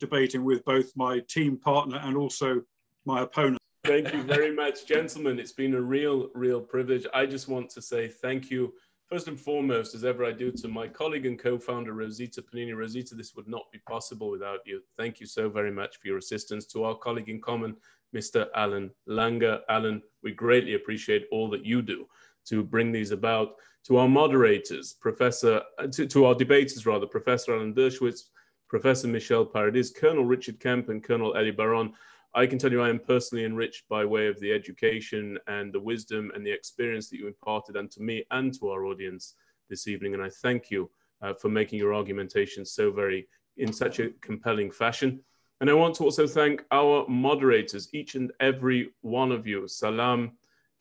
debating with both my team partner and also my opponent. Thank you very much, gentlemen. It's been a real privilege. I just want to say thank you, first and foremost, as ever I do, to my colleague and co-founder, Rosita Panini. Rosita, this would not be possible without you. Thank you so very much for your assistance. To our colleague in common, Mr. Alan Langer. Alan, we greatly appreciate all that you do to bring these about. To our moderators, to our debaters rather, Professor Alan Dershowitz, Professor Michel Paradis, Colonel Richard Kemp, and Colonel Eli Baron. I can tell you I am personally enriched by way of the education and the wisdom and the experience that you imparted unto me and to our audience this evening. And I thank you for making your argumentation in such a compelling fashion. And I want to also thank our moderators, each and every one of you, Salam,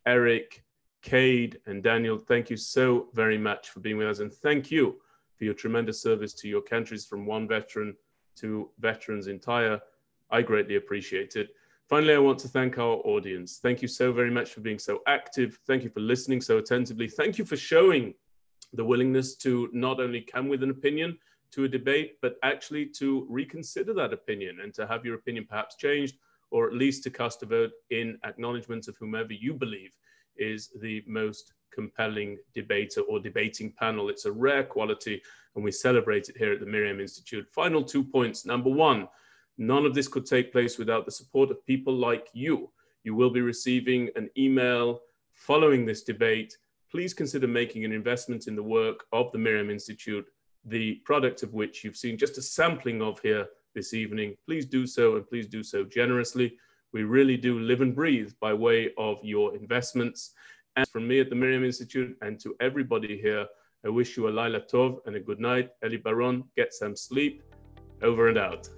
Eric, Cade, and Daniel. Thank you so very much for being with us. And thank you for for your tremendous service to your countries, from one veteran to veterans entire. I greatly appreciate it. Finally, I want to thank our audience. Thank you so very much for being so active. Thank you for listening so attentively. Thank you for showing the willingness to not only come with an opinion to a debate, but actually to reconsider that opinion and to have your opinion perhaps changed, or at least to cast a vote in acknowledgement of whomever you believe is the most compelling debater or debating panel. It's a rare quality, and we celebrate it here at the MirYam Institute. Final 2 points. Number one, none of this could take place without the support of people like you. You will be receiving an email following this debate. Please consider making an investment in the work of the MirYam Institute, the product of which you've seen just a sampling of here this evening. Please do so, and please do so generously. We really do live and breathe by way of your investments. And from me at the MirYam Institute and to everybody here, I wish you a Laila Tov and a good night. Eli Baron, get some sleep. Over and out.